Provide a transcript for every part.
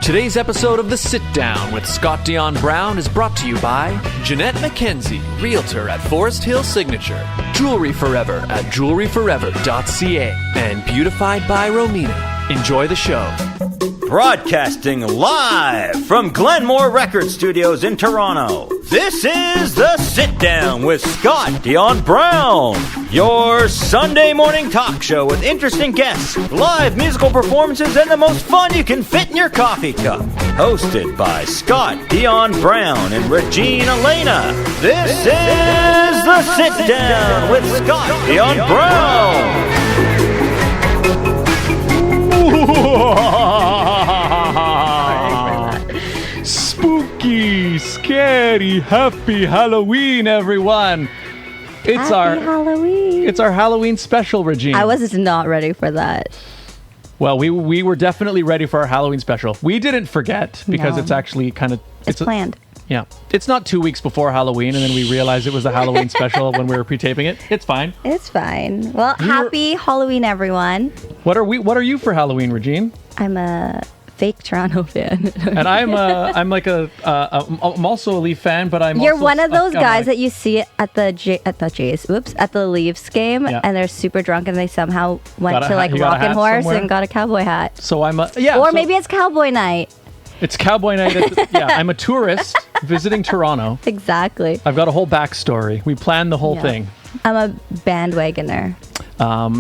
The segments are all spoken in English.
Today's episode of The Sit Down with Scott Dion Brown is brought to you by Jeanette McKenzie, Realtor at Forest Hill Signature, Jewelry Forever at jewelryforever.ca, and Beautified by Romina. Enjoy the show. Broadcasting live from Glenmore Record Studios in Toronto, this is The Sit Down with Scott Dion Brown, your Sunday morning talk show with interesting guests, live musical performances, and the most fun you can fit in your coffee cup. Hosted by Scott Dion Brown and Regine Alaina, this is The Sit Down with Scott Dion Brown. Spooky, scary, happy Halloween, everyone. It's Halloween. It's our Halloween special, Regine. I was not ready for that. Well, we were definitely ready for our Halloween special. We didn't forget because No. it's actually kind of It's planned. Yeah. It's not 2 weeks before Halloween and then we realized it was a Halloween special when we were pre-taping it. It's fine. It's fine. Well, happy Halloween, everyone. What are you for Halloween, Regine? I'm a fake Toronto fan. And I'm also a Leaf fan, but I'm You're also one of those I'm guys like- that you see at the Leafs game, Yeah. and they're super drunk, and they somehow went Got a to hat- like you got a Rockin' hat Horse somewhere? and got a cowboy hat. So I'm Or so maybe it's cowboy night. it's cowboy night. I'm a tourist visiting Toronto. Exactly. I've got a whole backstory. We planned the whole Yeah. thing. I'm a bandwagoner.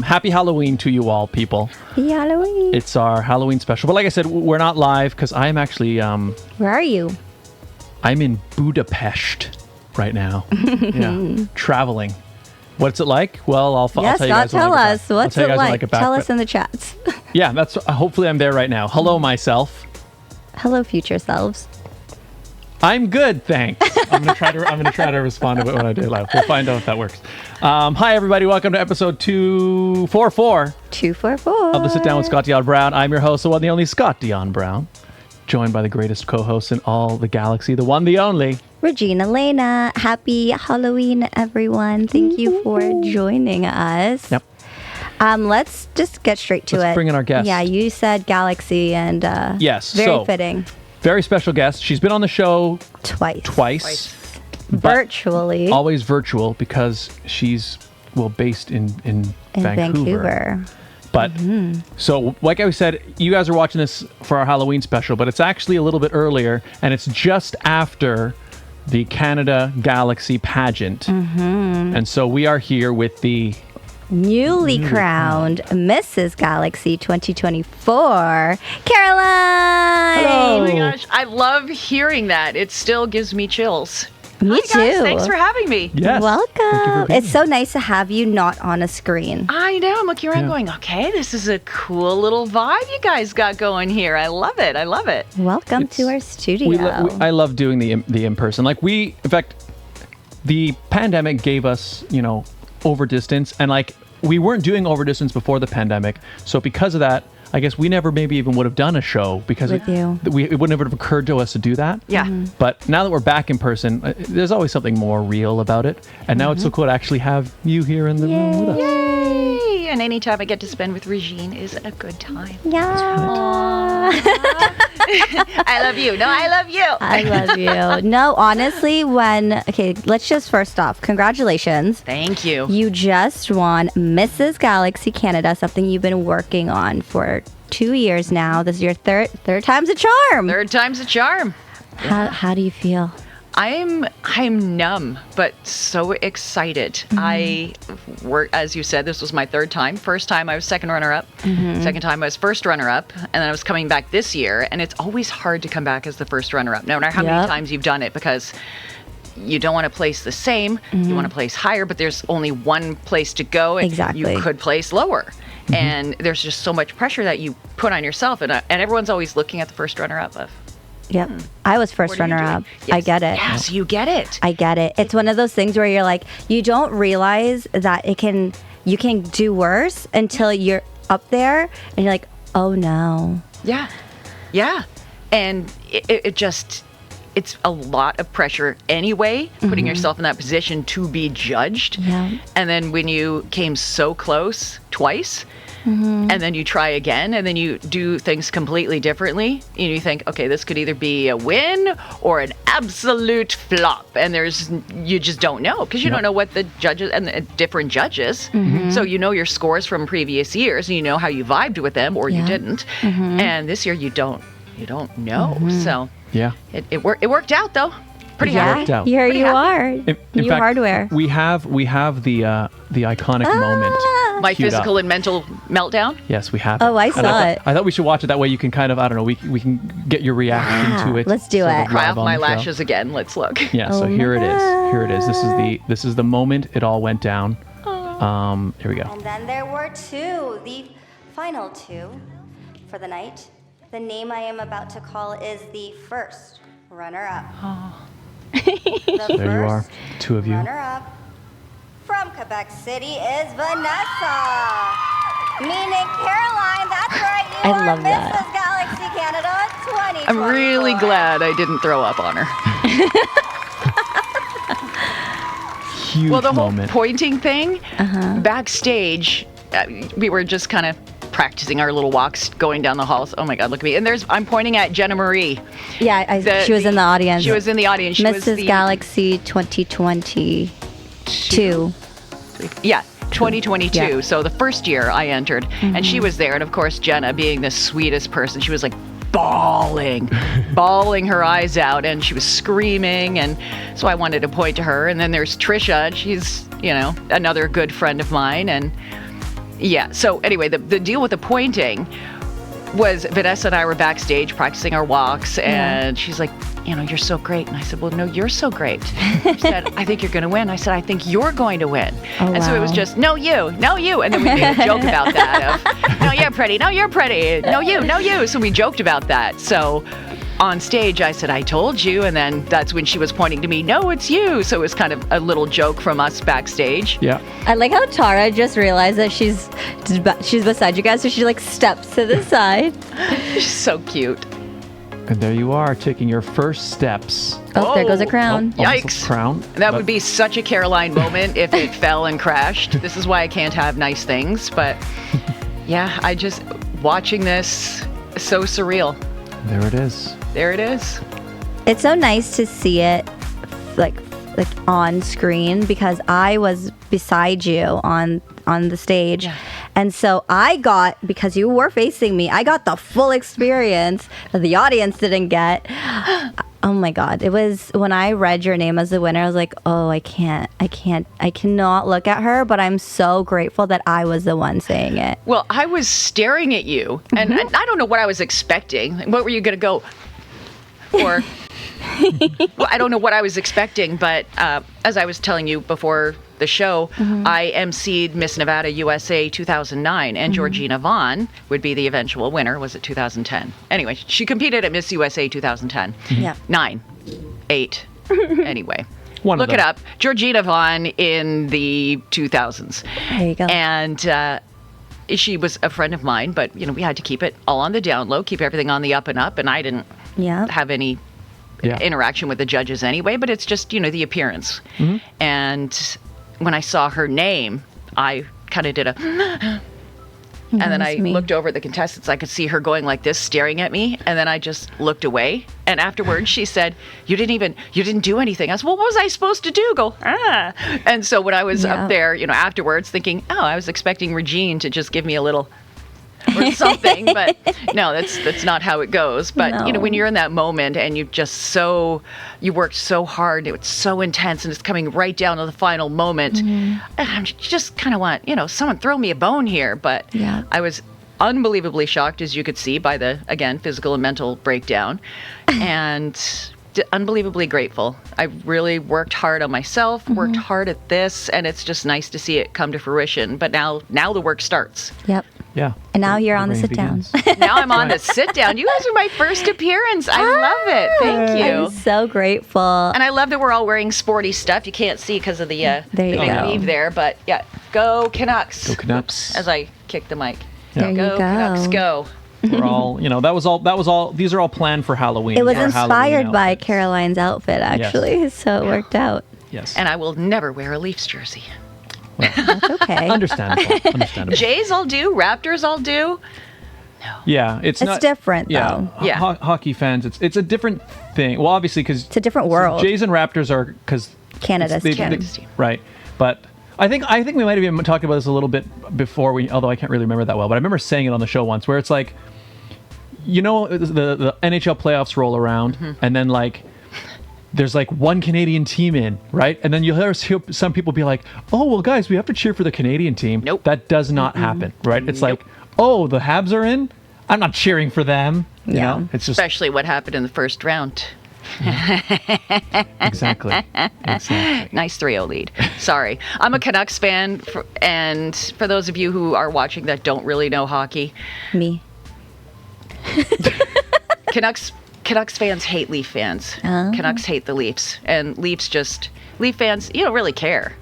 Happy Halloween to you all, people. Happy Halloween. It's our Halloween special. But like I said, we're not live because I'm actually Where are you? I'm in Budapest right now. Yeah, traveling. What's it like? Well, I'll tell you Yes, guys. God, when I tell get back. us. I'll What's tell you it guys when I like? get back, Tell but- us in the chats. Yeah, that's hopefully I'm there right now. Hello, myself. Hello, future selves. I'm good, thanks. I'm gonna try to respond to it when I do it live. We'll find out if that works. Hi, everybody. Welcome to episode 244 244. of the Sit Down with Scott Dion Brown. I'm your host, the one, the only Scott Dion Brown, joined by the greatest co-host in all the galaxy, the one, the only. Regine Alaina. Happy Halloween, everyone. Thank you for joining us. Yep. Let's just get straight to it. Let's bring in our guest. Yeah, you said Galaxy, and Yes, very so- fitting. Very special guest. She's been on the show Twice. but Virtually always virtual because she's based in Vancouver. But so, like I said, you guys are watching this for our Halloween special, but it's actually a little bit earlier, and it's just after the Canada Galaxy pageant. And so we are here with the Newly crowned Mrs. Galaxy 2024, Caroline. Hello. Oh my gosh, I love hearing that. It still gives me chills. Me Hi guys, too. thanks for having me. yes. Thank you for Welcome. being It's so nice to have you not on a screen. I know, I'm looking around Yeah. going, okay, this is a cool little vibe you guys got going here. I love it. I love it. Welcome to our studio. I love doing the in-person. Like in fact, the pandemic gave us, over distance, and like we weren't doing over distance before the pandemic. So because of that, I guess we never maybe even would have done a show because With you. it wouldn't have occurred to us to do that. Yeah. But now that we're back in person, there's always something more real about it. And now it's so cool to actually have you here in the room with us. Yay! And anytime I get to spend with Regine is a good time. Yeah. I love you. No, I love you. I love you. No, honestly, let's just first off, congratulations. Thank you. You just won Mrs. Galaxy Canada, something you've been working on for 2 years now. This is your third time's a charm. Third time's a charm. How do you feel? I'm numb, but so excited. I work, as you said, this was my third time. First time I was second runner-up. Second time I was first runner-up, and then I was coming back this year. And it's always hard to come back as the first runner-up, no matter how many Yep. times you've done it, because you don't want to place the same. You want to place higher, but there's only one place to go, and Exactly. you could place lower. And there's just so much pressure that you put on yourself, and everyone's always looking at the first runner-up of. Yep. I was first What are you runner-up. doing? I get it. Yes, you get it. I get it. It's one of those things where you're like, you don't realize that you can do worse until you're up there and you're like, oh no. Yeah. Yeah. And it's a lot of pressure anyway, putting yourself in that position to be judged. Yeah. And then when you came so close twice, and then you try again, and then you do things completely differently, and you think, okay, this could either be a win or an absolute flop, and you just don't know, because you don't know what the judges and the different judges, so you know your scores from previous years, and you know how you vibed with them, or you didn't, and this year you don't know, so it worked out though. Pretty happy. Worked out. Here Pretty you happy. are. In New fact, hardware. We have the iconic moment. My queued physical up. and mental meltdown. Yes, we have. Oh, I And saw it. I thought we should watch it. That way you can kind of, I don't know, we can get your reaction to it. Let's do sort it. of Cry live off on my the show. lashes again. Let's look. Yeah, so Oh here it my is. Here it is. This is the moment it all went down. Here we go. And then there were two, the final two for the night. The name I am about to call is the first runner-up. There you are, the two of you. Runner-up from Quebec City is Vanessa. Meaning Caroline, that's right, you I are love that. Mrs. Galaxy Canada 2024. I'm really glad I didn't throw up on her. Huge Well, the whole moment. pointing thing, backstage, we were just kind of practicing our little walks going down the halls. Oh my God, look at me. And I'm pointing at Jenna Marie. Yeah, she was in the audience. She was in the audience. She was Mrs. the, Galaxy 2022. Yeah, 2022. Yeah. So the first year I entered, and she was there. And of course, Jenna, being the sweetest person, she was like bawling her eyes out, and she was screaming. And so I wanted to point to her. And then there's Trisha, and she's, another good friend of mine. And yeah, so anyway, the deal with the pointing was Vanessa and I were backstage practicing our walks, and she's like, you're so great. And I said, well, no, you're so great. She said, I think you're going to win. I said, I think you're going to win. And so it was just, no, you. And then we made a joke about that of, no, you're pretty. No, you're pretty. No, you. So we joked about that. So on stage, I said, I told you. And then that's when she was pointing to me, no, it's you. So it was kind of a little joke from us backstage. Yeah. I like how Tara just realized that she's beside you guys, so she like steps to the side. She's so cute. And there you are, taking your first steps. Oh, there goes a crown. Almost a Yikes. crown. That would be such a Caroline moment if it fell and crashed. This is why I can't have nice things. But yeah, watching this is so surreal. There it is. There it is. It's so nice to see it like on screen, because I was beside you on the stage. Yeah. And so because you were facing me, I got the full experience that the audience didn't get. Oh my God. It was when I read your name as the winner, I was like, oh, I cannot look at her, but I'm so grateful that I was the one saying it. Well, I was staring at you, and I don't know what I was expecting. What were you going to go? Or, well, I don't know what I was expecting, but as I was telling you before the show, I emceed Miss Nevada USA 2009, and Georgina Vaughn would be the eventual winner. Was it 2010? Anyway, she competed at Miss USA 2010. Yeah. 9, 8. Anyway. One of Look it them. up. Georgina Vaughn in the 2000s. There you go. And she was a friend of mine, but, we had to keep it all on the down low, keep everything on the up and up, and I didn't have any interaction with the judges anyway, but it's just, the appearance. And when I saw her name, I kind of did a... And then I looked over at the contestants. I could see her going like this, staring at me. And then I just looked away. And afterwards, she said, you didn't do anything. I said, well, what was I supposed to do? Go, ah. And so when I was up there, afterwards thinking, oh, I was expecting Regine to just give me a little or something. But no, that's not how it goes. But, when you're in that moment and you worked so hard, it's so intense and it's coming right down to the final moment. And I just kind of want, someone throw me a bone here. But I was unbelievably shocked, as you could see by the, again, physical and mental breakdown. And unbelievably grateful. I really worked hard on myself, worked hard at this, and it's just nice to see it come to fruition. But now the work starts. Yep. Yeah. And now you're on the rain sit down. begins. Now I'm on the sit down. You guys are my first appearance. I love it. Thank you. I'm so grateful. And I love that we're all wearing sporty stuff. You can't see because of the There you big go. weave there, but yeah, go Canucks. Go Canucks. As I kick the mic. There you Go go. Canucks, go. We're all, that was all, these are all planned for Halloween. It was our inspired Halloween by outfits. Caroline's outfit, actually, so it worked out. Yes. And I will never wear a Leafs jersey. That's okay. Understandable. Jays I'll do. Raptors I'll do. Yeah, it's not different, yeah, though. Yeah. Hockey fans, it's a different thing. Well, obviously, because It's a different world. Jays and Raptors are because Canada's team. right? But I think we might have even talked about this a little bit before although I can't really remember that well. But I remember saying it on the show once, where it's like, the NHL playoffs roll around, and then like there's like one Canadian team in, right? And then you'll hear some people be like, "Oh, well, guys, we have to cheer for the Canadian team." Nope. That does not happen, right? It's like, "Oh, the Habs are in. I'm not cheering for them." You know, it's just Especially what happened in the first round. exactly. Nice 3-0 lead. Sorry. I'm a Canucks fan, and for those of you who are watching that don't really know hockey, Me. Canucks fans hate Leaf fans. Canucks hate the Leafs, and Leaf fans, you don't really care.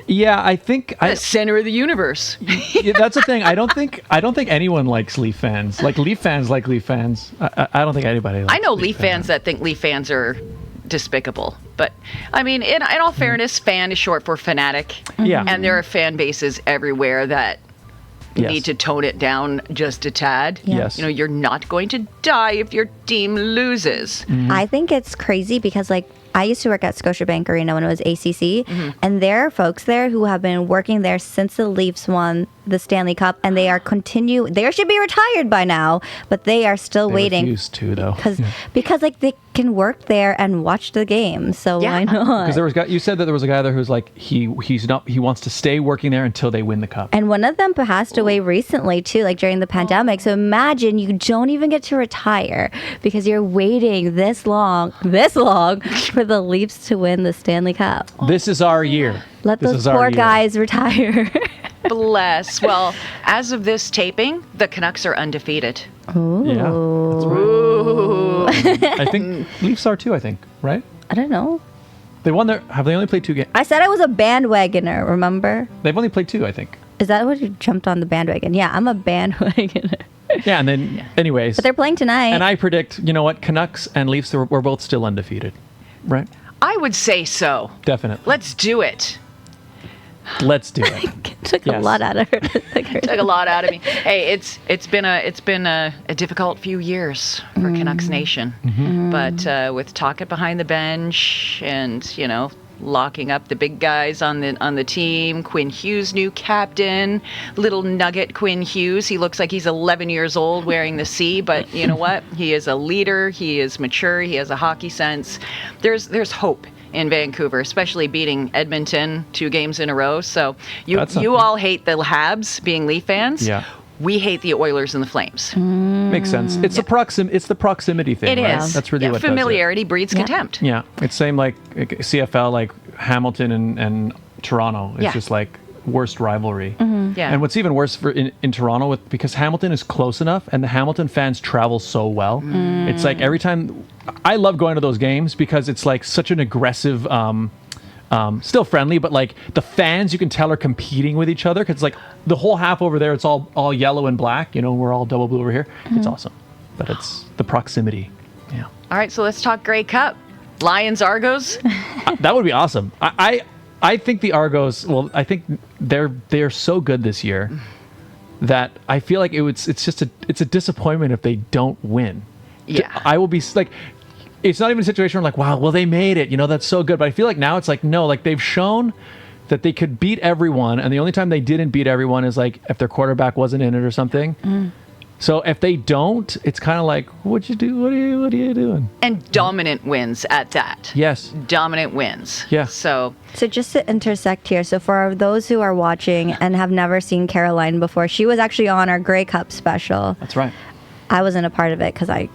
Yeah, I think The center of the universe. yeah, that's the thing. I don't think anyone likes Leaf fans. Like Leaf fans like Leaf fans. I don't think anybody likes I know Leaf fans that think Leaf fans are despicable, but I mean, in all fairness, fan is short for fanatic. Yeah. And there are fan bases everywhere that Yes. need to tone it down just a tad. Yeah. Yes. You know, you're not going to die if your team loses. I think it's crazy because, like, I used to work at Scotiabank Arena when it was ACC, and there are folks there who have been working there since the Leafs won the Stanley Cup, and they are they should be retired by now, but they are still They waiting. refuse to, though. Because like they can work there and watch the game, so Yeah. why not? Because you said that there was a guy there who's like he wants to stay working there until they win the cup. And one of them passed away recently too, like during the pandemic. So imagine you don't even get to retire because you're waiting this long for the Leafs to win the Stanley Cup. This is our year. Let This those is our poor year. guys retire. Bless. Well, as of this taping, the Canucks are undefeated. Yeah, that's right. I think Leafs are too. I think right. I don't know. They won have they only played 2 games? I said I was a bandwagoner, remember? They've only played 2, I think. Is that what you jumped on the bandwagon? Yeah, I'm a bandwagoner. Yeah, and then anyways. But they're playing tonight. And I predict, you know what, Canucks and Leafs were both still undefeated, right? I would say so. Definitely. Let's do it. Let's do it. Took a Yes. lot out of her. Took a lot out of me. Hey, it's been a difficult few years for Canucks Nation, but with Tocchet behind the bench and locking up the big guys on the team, Quinn Hughes new captain, little nugget Quinn Hughes. He looks like he's 11 years old wearing the C, but you know what? He is a leader. He is mature. He has a hockey sense. There's hope in Vancouver, especially beating Edmonton 2 games in a row. So you all hate the Habs being Leaf fans. Yeah. We hate the Oilers and the Flames. Makes sense. It's the proximity thing. It right? is. That's really what familiarity breeds contempt. Yeah, it's same like CFL, like Hamilton and Toronto. It's just like worst rivalry. Yeah. And what's even worse in Toronto because Hamilton is close enough and the Hamilton fans travel so well. It's like every time I love going to those games because it's like such an aggressive still friendly, but like the fans you can tell are competing with each other because like the whole half over there it's all yellow and black, we're all double blue over here. It's awesome. But it's the proximity. Yeah. All right, so let's talk Grey Cup. Lions Argos. That would be awesome. I think the Argos. Well, I think they're so good this year that I feel like it's a disappointment if they don't win. Yeah. I will be like, it's not even a situation where I'm like, wow, well they made it. That's so good. But I feel like now it's like no, like they've shown that they could beat everyone, and the only time they didn't beat everyone is like if their quarterback wasn't in it or something. So if they don't, it's kind of like, what'd you do? What are you doing? And dominant wins at that. Yes. Dominant wins. Yeah. So just to intersect here, so for those who are watching and have never seen Caroline before, she was actually on our Grey Cup special. That's right. I wasn't a part of it because I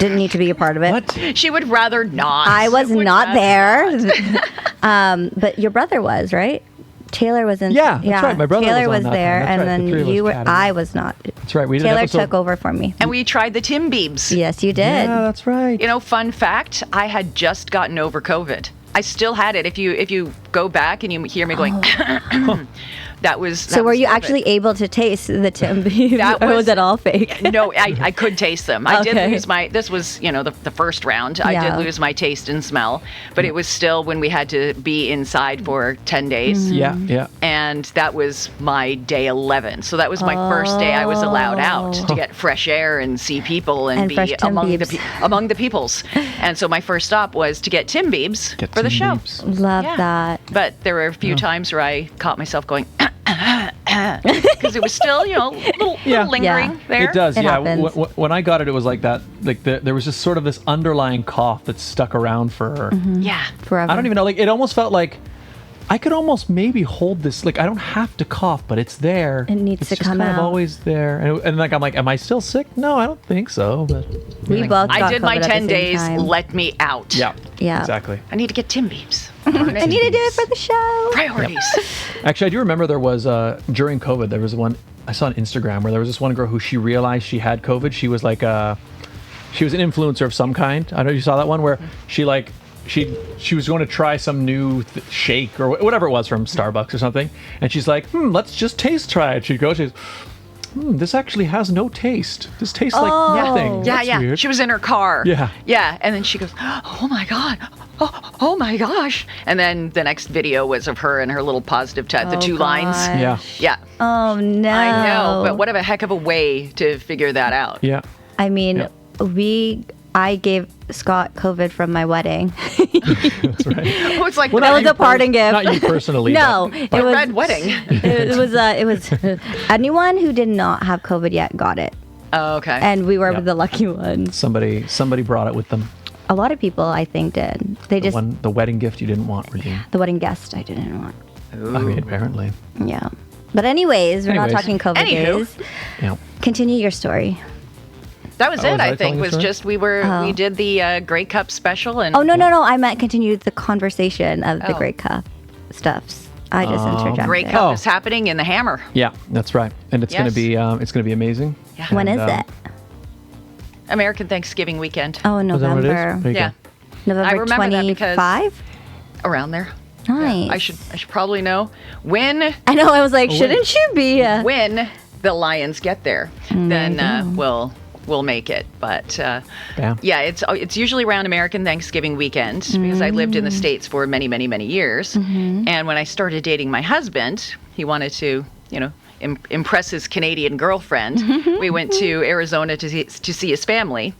didn't need to be a part of it. What? she would rather not. I was Would not rather there. But your brother was, right? Taylor was in. Yeah, that's right. My brother Taylor was was on that there, one. That's and right. The then three of us you were. chatted. I was not. That's right. We did an Taylor episode. took over for me. And we tried the Tim Beebs. Yes, you did. Yeah, that's right. Fun fact, I had just gotten over COVID. I still had it. If you go back and you hear me going, that was. So were you actually able to taste the Tim Beams, or was it all fake? No, I could taste them. I did Okay. lose this was, the first round. I Yeah. did lose my taste and smell, but it was still when we had to be inside for 10 days. Yeah. And that was my day 11. So that was my first day I was allowed out to get fresh air and see people and And fresh be Tim among Beams. among the peoples. And so my first stop was to get Tim Beams Get for the Tim show. Beams. Love Yeah. that. But there were a few times where I caught myself going, because it was still, little lingering there. It does, It yeah. happens. When I got it, it was like that. Like there was just sort of this underlying cough that stuck around for. Yeah. Forever. I don't even know. Like it almost felt like I could almost maybe hold this. Like I don't have to cough, but it's there. It needs it's to just come kind out. of always there. And like I'm like, am I still sick? No, I don't think so. But We both I got did my COVID at the 10 same days. time. Let me out. yeah, exactly. I need to get Tim Beams. I need to do it for the show. Priorities. Actually, I do remember there was during COVID there was one I saw on Instagram where there was this one girl who she realized she had COVID. She was like she was an influencer of some kind. I don't know if you saw that one where she was going to try some new shake or whatever it was from Starbucks or something, and she's like, let's just try it. She goes, this actually has no taste. This tastes like nothing. Yeah, That's yeah. weird. She was in her car. Yeah. Yeah. And then she goes, oh my God. Oh my gosh. And then the next video was of her and her little positive test, the two lines. Yeah. Yeah. Oh no. I know. But what a heck of a way to figure that out. Yeah. I mean, Yeah. I gave Scott COVID from my wedding. That's right. Oh, it's like Well, That not was you a parting gift. Not you personally. No, but- it the was red wedding. It was anyone who did not have COVID yet got it, Oh, okay. and we were Yeah. the lucky ones. Somebody brought it with them. A lot of people, I think, did. They just The wedding gift you didn't want, Regine. the wedding guest I didn't want. I mean, apparently. Yeah, but anyways, we're not Anyways. talking COVID Anywho. days. Yeah. Continue your story. that was Oh, it, was I I think. telling the Was story? just we did the Grey Cup special. And Oh no. I meant continue the conversation of the Oh. Grey Cup stuffs. I just interjected. Grey Cup Oh. is happening in the Hammer. Yeah, that's right. And it's Yes. gonna be amazing. Yeah. When And, is it? American Thanksgiving weekend. Oh, Is that what it is? November. There you Yeah. go. November I remember that because- 25. Around there. Nice. I should probably know when I know. I was like, wait. shouldn't you be? when the Lions get there, then we'll make it. But Bam. yeah, it's usually around American Thanksgiving weekend because I lived in the States for many, many, many years. And when I started dating my husband, he wanted to, impress his Canadian girlfriend. We went to Arizona to see his family,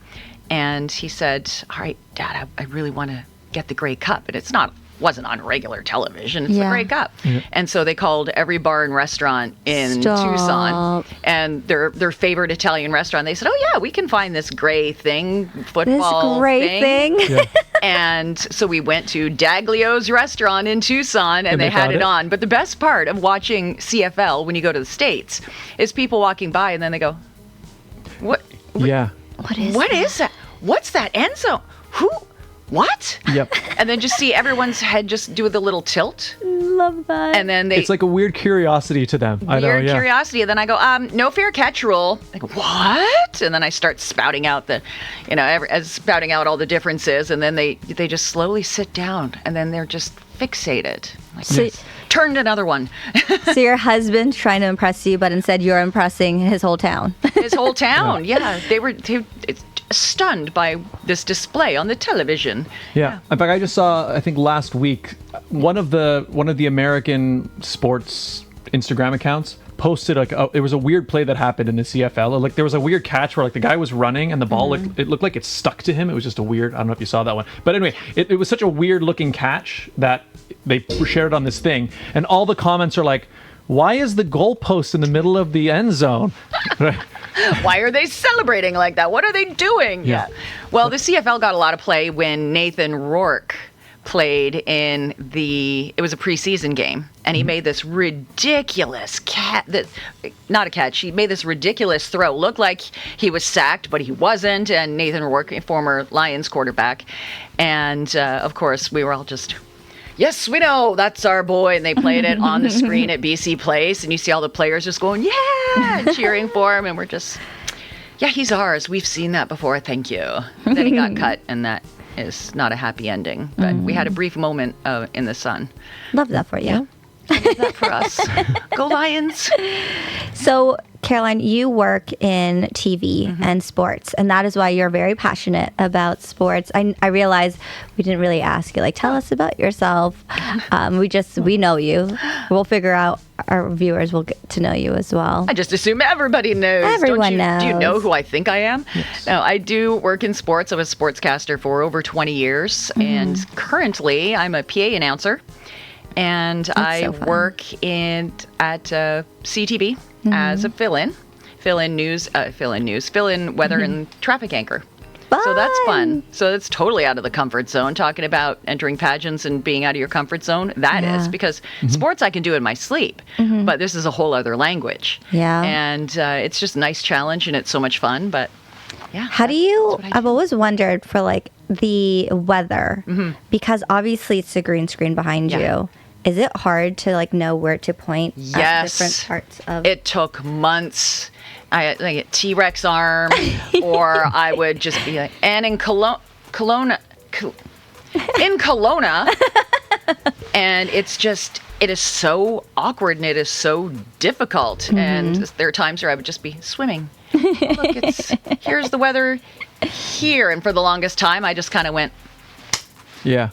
and he said, "All right, Dad, I really want to get the Grey Cup, and wasn't on regular television. It's the Yeah. Grey Cup." And so they called every bar and restaurant in Stop. Tucson and their favorite Italian restaurant. They said, "Oh yeah, we can find this gray thing, football This great thing. And so we went to Daglio's restaurant in Tucson, and they had found it it? on. But the best part of watching CFL when you go to the States is people walking by, and then they go, "What? Yeah. What is that? What's that end zone? Who? What?" Yep. And then just see everyone's head just do the little tilt, Love that. and then they It's like a weird curiosity to them. I know. weird Yeah. curiosity. And then I go, no fair catch rule. They go, what? And then I start spouting out spouting out all the differences, and then they just slowly sit down, and then they're just fixated. Like, So- turned another one. So your husband's trying to impress you, but instead you're impressing his whole town. His whole town, yeah, they were stunned by this display on the television. Yeah. In fact, I just saw, I think last week, one of the American sports Instagram accounts posted it was a weird play that happened in the CFL. Like there was a weird catch where like the guy was running and the ball it looked like it stuck to him. It was just a weird. I don't know if you saw that one, but anyway, it was such a weird looking catch that they shared on this thing, and all the comments are like, "Why is the goalpost in the middle of the end zone?" Right? Why are they celebrating like that? What are they doing? Yeah. Well, the CFL got a lot of play when Nathan Rourke played in it was a preseason game, and he made this ridiculous he made this ridiculous throw. Looked like he was sacked, but he wasn't. And Nathan Rourke, a former Lions quarterback, and of course we were all just, "Yes, we know, that's our boy." And they played it on the screen at BC Place, and you see all the players just going, "Yeah," and cheering for him, and we're just, "Yeah, he's ours. We've seen that before. Thank you." Then he got cut, and that is not a happy ending. But we had a brief moment in the sun. Love that for you. Some of that for us. Go Lions. So, Caroline, you work in TV and sports, and that is why you're very passionate about sports. I realize we didn't really ask you, like, tell us about yourself. We know you. We'll figure out, our viewers will get to know you as well. I just assume everybody knows. Everyone knows. Do you know knows. who I think I am? Yes. No, I do work in sports. I was a sportscaster for over 20 years, and currently I'm a PA announcer. And I work at CTV as a fill-in weather and traffic anchor. So that's fun. So it's totally out of the comfort zone. Talking about entering pageants and being out of your comfort zone, that is because sports I can do in my sleep, but this is a whole other language. Yeah, and it's just a nice challenge, and it's so much fun. But yeah, how do you? I've always wondered for like the weather, because obviously it's a green screen behind you. Is it hard to like know where to point at different parts of it? Took months. I had like a T-Rex arm, or I would just be like, and in Kelowna, and it is so awkward and it is so difficult. And there are times where I would just be swimming. Oh, look, here's the weather here, and for the longest time, I just kind of went. Yeah.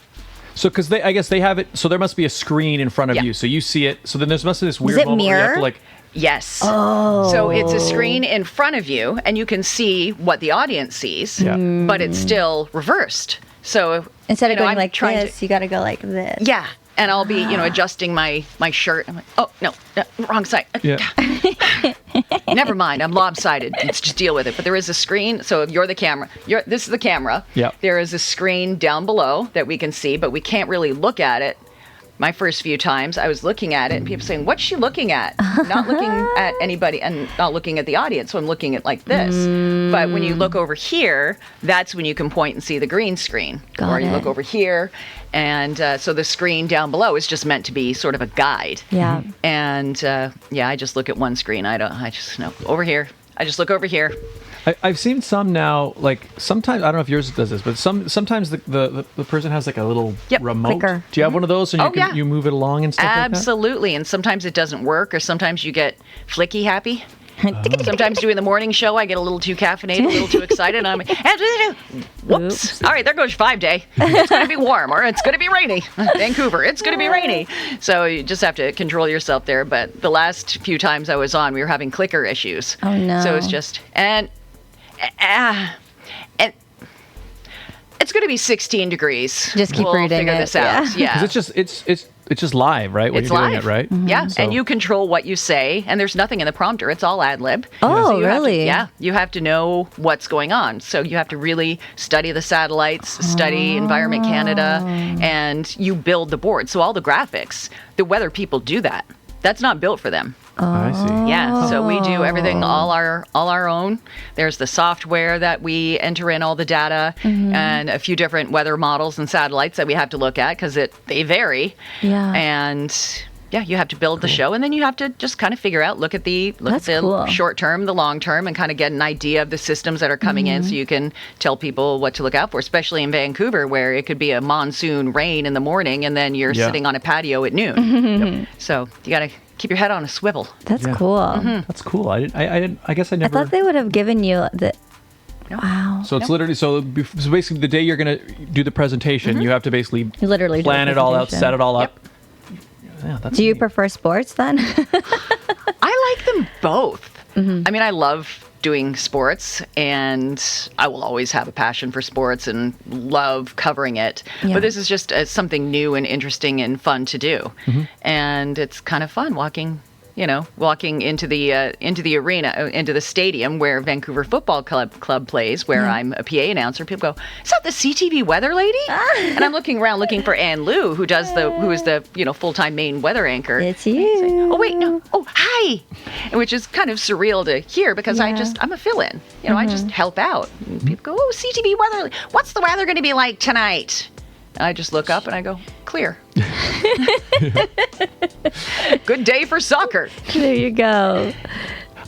So, because I guess they have it. So there must be a screen in front of you, so you see it. So then there's must be this weird moment where you have to like. Yes. Oh. So it's a screen in front of you, and you can see what the audience sees, but it's still reversed. So instead of going like this, you got to go like this. Yeah. And I'll be, adjusting my shirt. I'm like, oh, no, wrong side. Yeah. Never mind. I'm lopsided. Let's just deal with it. But there is a screen. So you're the camera. This is the camera. Yep. There is a screen down below that we can see, but we can't really look at it. My first few times, I was looking at it, and people saying, "What's she looking at?" Not looking at anybody, and not looking at the audience. So I'm looking at like this. But when you look over here, that's when you can point and see the green screen. Or you look over here, and so the screen down below is just meant to be sort of a guide. Yeah. And I just look at one screen. I just know over here. I just look over here. I've seen some now, like sometimes, I don't know if yours does this, but sometimes the person has like a little remote. Clicker. Do you have one of those? And you move it along and stuff Absolutely. And sometimes it doesn't work, or sometimes you get flicky happy. Sometimes doing the morning show, I get a little too caffeinated, a little too excited, and I'm like, whoops. All right, there goes 5-day. It's going to be warm, or it's going to be rainy. Vancouver, it's going to be rainy. So you just have to control yourself there. But the last few times I was on, we were having clicker issues. Oh, no. So it's just, and it's going to be 16 degrees. Just keep reading We'll figure this out. Yeah. Because it's just live, right? When It's you're live. doing it, right? Yeah, So- and you control what you say, and there's nothing in the prompter. It's all ad lib. Oh, you have to- really? you have to know what's going on. So you have to really study the satellites, study Environment Canada, and you build the board. So all the graphics, the weather people do that. That's not built for them. I see. Yeah, so we do everything all our own. There's the software that we enter in all the data, and a few different weather models and satellites that we have to look at because they vary. Yeah. And you have to build the show, and then you have to just kind of figure out, look at the cool. short term, the long term, and kind of get an idea of the systems that are coming in, so you can tell people what to look out for. Especially in Vancouver, where it could be a monsoon rain in the morning, and then you're sitting on a patio at noon. So you got to keep your head on a swivel. That's cool. That's cool. I guess I I never. thought they would have given you the. No. Wow. So it's literally so basically the day you're gonna do the presentation, you have to basically You literally do plan the it all out, presentation. set it all up. Yeah, that's Do you neat. prefer sports then? I like them both. I mean, I love doing sports, and I will always have a passion for sports and love covering it. Yeah. But this is just something new and interesting and fun to do. And it's kind of fun walking into the arena, into the stadium where Vancouver Football Club plays, where I'm a PA announcer. People go, "Is that the CTV weather lady?" And I'm looking around looking for Ann Lou, who is the full-time main weather anchor. It's you. Oh wait, no. Oh, hi. Which is kind of surreal to hear because I'm a fill-in. I just help out. And people go, "Oh, CTV weather. What's the weather going to be like tonight?" And I just look up and I go, "Clear." Good day for soccer. There you go.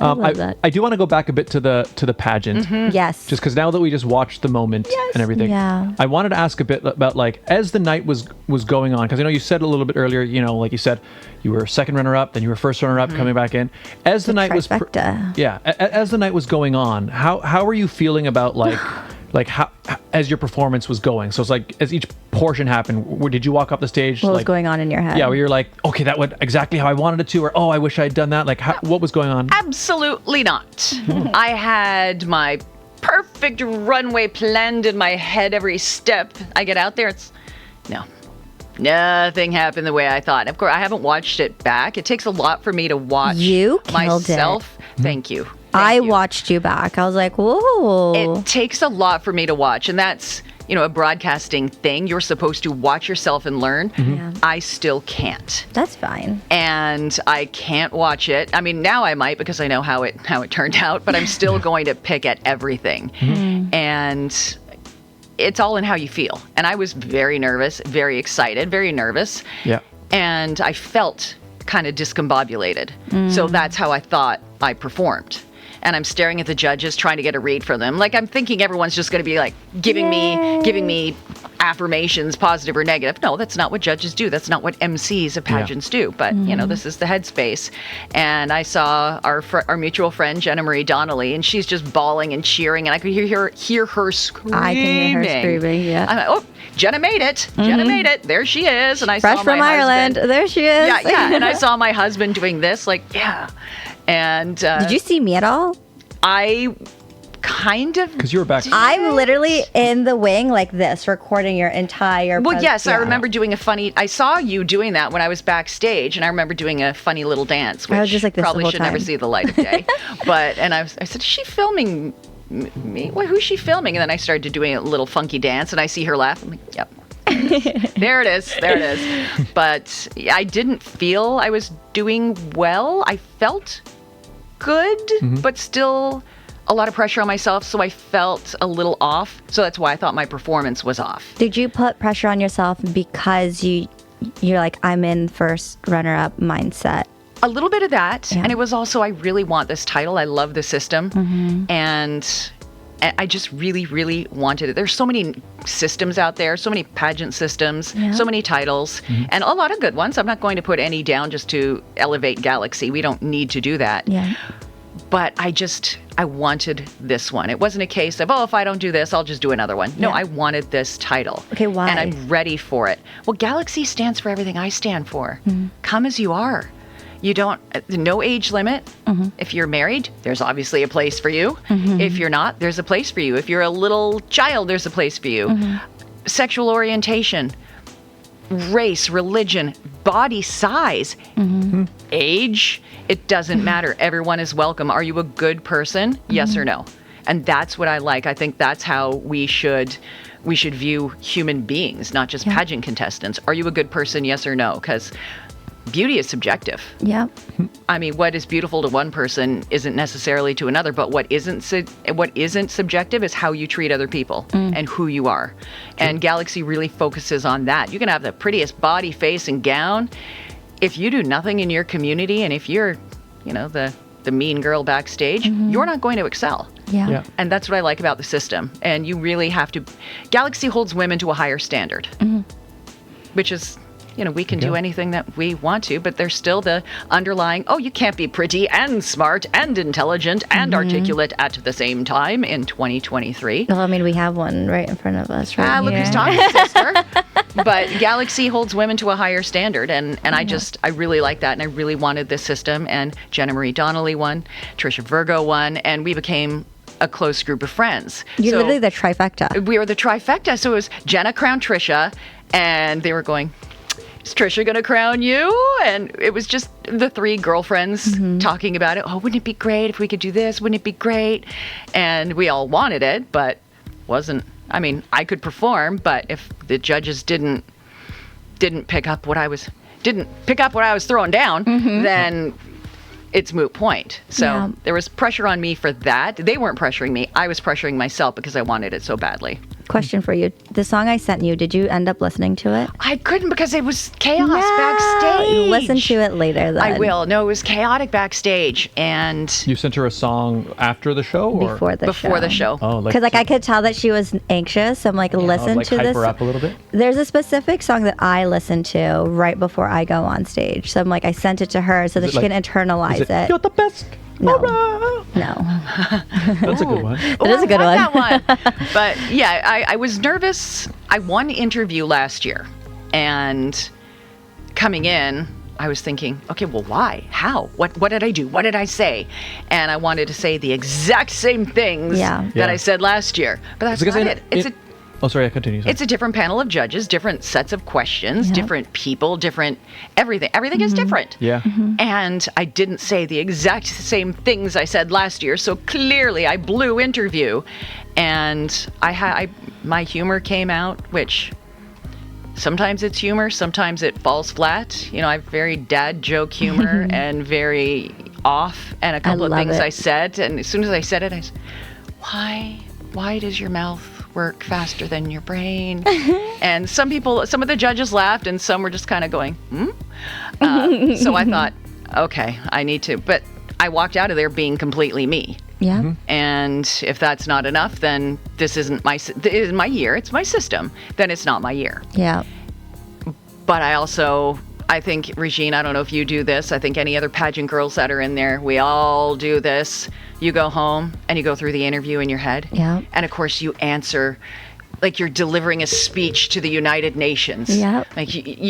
love that. I do want to go back a bit to the pageant. Yes. Just because now that we just watched the moment and everything, Yeah. I wanted to ask a bit about, like, as the night was going on, because I know you said a little bit earlier, like you said, you were second runner-up, then you were first runner-up coming back in. As the night was, as the night was going on, how were you feeling about like how as your performance was going? So it's like as each portion happened, did you walk up the stage? What was going on in your head? Yeah, where you're like, okay, that went exactly how I wanted it to, or oh, I wish I had done that. Like, what was going on? Absolutely not. I had my perfect runway planned in my head every step. I get out there, nothing happened the way I thought. Of course, I haven't watched it back. It takes a lot for me to watch You killed myself. Thank you. I watched you back. I was like, whoa. It takes a lot for me to watch, and that's a broadcasting thing. You're supposed to watch yourself and learn. Yeah. I still can't. That's fine. And I can't watch it. I mean, now I might because I know how it turned out, but I'm still going to pick at everything. And it's all in how you feel. And I was very nervous, very excited, very nervous. Yeah. And I felt kind of discombobulated. So that's how I thought I performed. And I'm staring at the judges, trying to get a read from them. Like, I'm thinking everyone's just going to be like giving me affirmations, positive or negative. No, that's not what judges do. That's not what MCs of pageants do. But this is the headspace. And I saw our mutual friend Jenna Marie Donnelly, and she's just bawling and cheering, and I could hear her screaming. I can hear her screaming. Yeah. I'm like, oh, Jenna made it. Jenna made it. There she is. And I Fresh saw from my Ireland. husband. There she is. Yeah. And I saw my husband doing this, like, yeah. And Did you see me at all? I kind of. Because you were back. I'm literally in the wing like this, recording your entire. Well, yes, I remember doing I saw you doing that when I was backstage, and I remember doing a funny little dance, which I was just like this probably the whole should never time. see the light of day. I said, is she filming me? Well, who's she filming? And then I started doing a little funky dance, and I see her laugh. I'm like, yep. There it is. But I didn't feel I was doing well. I felt good, but still a lot of pressure on myself, so I felt a little off. So that's why I thought my performance was off. Did you put pressure on yourself because you're like, I'm in first runner-up mindset? A little bit of that, Yeah. and it was also, I really want this title. I love the system, and I just really, really wanted it. There's so many systems out there, so many pageant systems, so many titles, and a lot of good ones. I'm not going to put any down just to elevate Galaxy. We don't need to do that. Yeah. But I wanted this one. It wasn't a case of, if I don't do this, I'll just do another one. No, Yeah. I wanted this title. Okay, why? And I'm ready for it. Well, Galaxy stands for everything I stand for. Come as you are. You don't, no age limit. If you're married, there's obviously a place for you. If you're not, there's a place for you. If you're a little child, there's a place for you. Sexual orientation, race, religion, body size, age, it doesn't matter. Everyone is welcome. Are you a good person? Yes or no? And that's what I like. I think that's how we should view human beings, not just pageant contestants. Are you a good person? Yes or no? Because beauty is subjective. Yeah. I mean, what is beautiful to one person isn't necessarily to another, but what isn't subjective is how you treat other people and who you are. And Galaxy really focuses on that. You can have the prettiest body, face, and gown. If you do nothing in your community, and if you're, the mean girl backstage, you're not going to excel. Yeah. And that's what I like about the system. And you really have to. Galaxy holds women to a higher standard, which is. We can do anything that we want to, but there's still the underlying, you can't be pretty and smart and intelligent and articulate at the same time in 2023. Well, I mean, we have one right in front of us right Look here. who's talking, sister. But Galaxy holds women to a higher standard, and I really like that, and I really wanted this system, and Jenna Marie Donnelly won, Trisha Virgo won, and we became a close group of friends. You're So literally the trifecta. we were the trifecta, so it was Jenna crowned Trisha, and they were going, is Trisha going to crown you? And it was just the three girlfriends talking about it. Oh, wouldn't it be great if we could do this? Wouldn't it be great? And we all wanted it, but I could perform, but if the judges didn't pick up what I was throwing down, then it's moot point. So there was pressure on me for that. They weren't pressuring me. I was pressuring myself because I wanted it so badly. Question for you. The song I sent you, did you end up listening to it? I couldn't because it was chaos backstage. Listen to it later then. I will. No, it was chaotic backstage. And You sent her a song after the show? Or? Before the show. Oh, Because I could tell that she was anxious. So I'm like, listen to hype this. her up a little bit? There's a specific song that I listen to right before I go on stage. So I'm like, I sent it to her so that she can internalize it. You're the best. No. Hurrah! No. That's a good one. That is a good one. That one. But yeah, I was nervous. I won interview last year, and coming in, I was thinking, okay, well, why? How? What did I do? What did I say? And I wanted to say the exact same things that I said last year. But that's not it. Oh, sorry, I continue. Sorry. It's a different panel of judges, different sets of questions, different people, different everything. Everything is different. Yeah. And I didn't say the exact same things I said last year, so clearly I blew interview. And my humor came out, which sometimes it's humor, sometimes it falls flat. You know, I have very dad joke humor and very off. And a couple of things I said, and as soon as I said it, I said, why does your mouth work faster than your brain? And some of the judges laughed, and some were just kind of going, so I thought, okay, I need to. But I walked out of there being completely me. Yeah. And if that's not enough, then this isn't my year. It's my system. Then it's not my year. Yeah. But I think, Regine, I don't know if you do this. I think any other pageant girls that are in there, we all do this. You go home and you go through the interview in your head. Yeah. And of course you answer like you're delivering a speech to the United Nations. Yeah. Like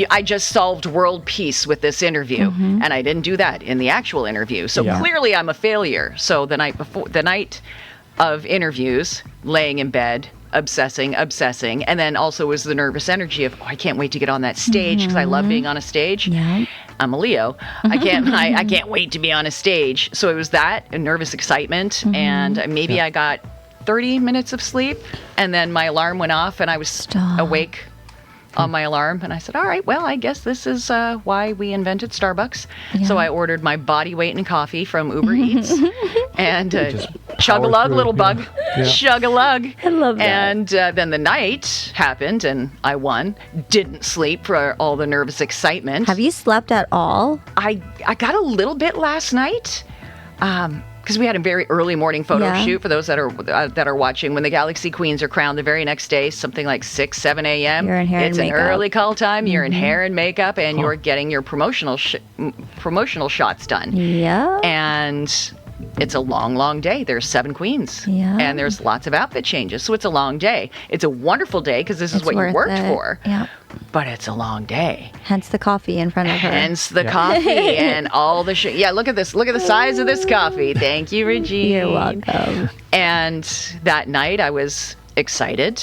I just solved world peace with this interview, and I didn't do that in the actual interview. So clearly I'm a failure. So the night of interviews, laying in bed, obsessing, and then also was the nervous energy of, I can't wait to get on that stage because I love being on a stage. Yeah. I'm a Leo. I can't wait to be on a stage. So it was that, a nervous excitement, and maybe I got 30 minutes of sleep, and then my alarm went off, and I was awake on my alarm, and I said, all right, well, I guess this is why we invented Starbucks. So I ordered my body weight in coffee from Uber Eats, and chug-a-lug, little bug, chug-a-lug. I love that. And then the night happened, and I won. Didn't sleep for all the nervous excitement. Have you slept at all? I got a little bit last night. Because we had a very early morning photo shoot for those that are watching. When the Galaxy Queens are crowned the very next day, something like 6, 7 a.m. You're in hair it's and an makeup. early call time. You're in hair and makeup, and you're getting your promotional shots done. Yeah. And it's a long, long day. There's 7 queens. Yeah. And there's lots of outfit changes. So it's a long day. It's a wonderful day because this is what you worked for. Yeah. But it's a long day. Hence the coffee in front of her. Hence the coffee and all the shit. Yeah, look at this. Look at the size of this coffee. Thank you, Regine. You're welcome. And that night I was excited,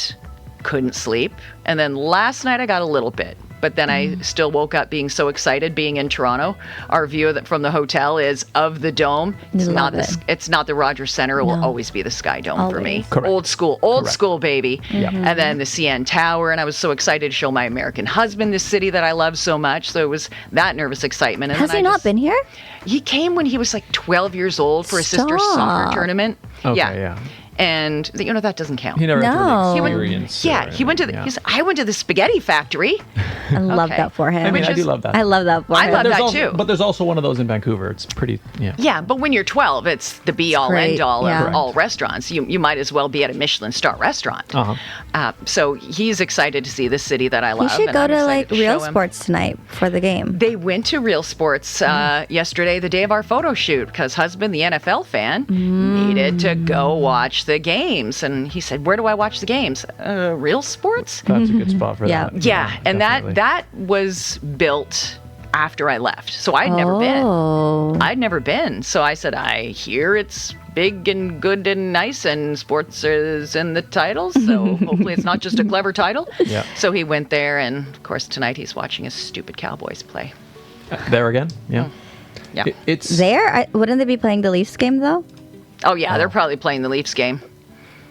couldn't sleep. And then last night I got a little bit. But then I still woke up being so excited being in Toronto. Our view from the hotel is of the dome. It's not the Rogers Centre. It will always be the Sky Dome for me. Correct. Old school, baby. And then the CN Tower. And I was so excited to show my American husband this city that I love so much. So it was that nervous excitement. And Has he not been here? He came when he was like 12 years old for his sister's soccer tournament. Okay, yeah. And that doesn't count. He never No. had He to went- really experience. He went to I went to the spaghetti factory. I love that for him. I mean, Which I do is- love that. I love that for I him. love that also, too. But there's also one of those in Vancouver. It's pretty, Yeah, but when you're 12, it's the be-all, great, end-all yeah. of all restaurants. You might as well be at a Michelin star restaurant. So he's excited to see the city that I love. You should and go I'm to excited to Real show him. Sports tonight for the game. They went to Real Sports yesterday, the day of our photo shoot, because husband, the NFL fan, needed to go watch the games. And he said, where do I watch the games? Real Sports? that's a good spot for Yeah. that. Yeah, and definitely. that was built after I left. So I'd never been. Oh. I'd never been. So I said, I hear it's big and good and nice and sports is in the title. So hopefully it's not just a clever title. Yeah. So he went there, and of course tonight he's watching his stupid Cowboys play. There again? Yeah. Yeah. It's There? Wouldn't they be playing the Leafs game, though? Oh yeah, they're probably playing the Leafs game.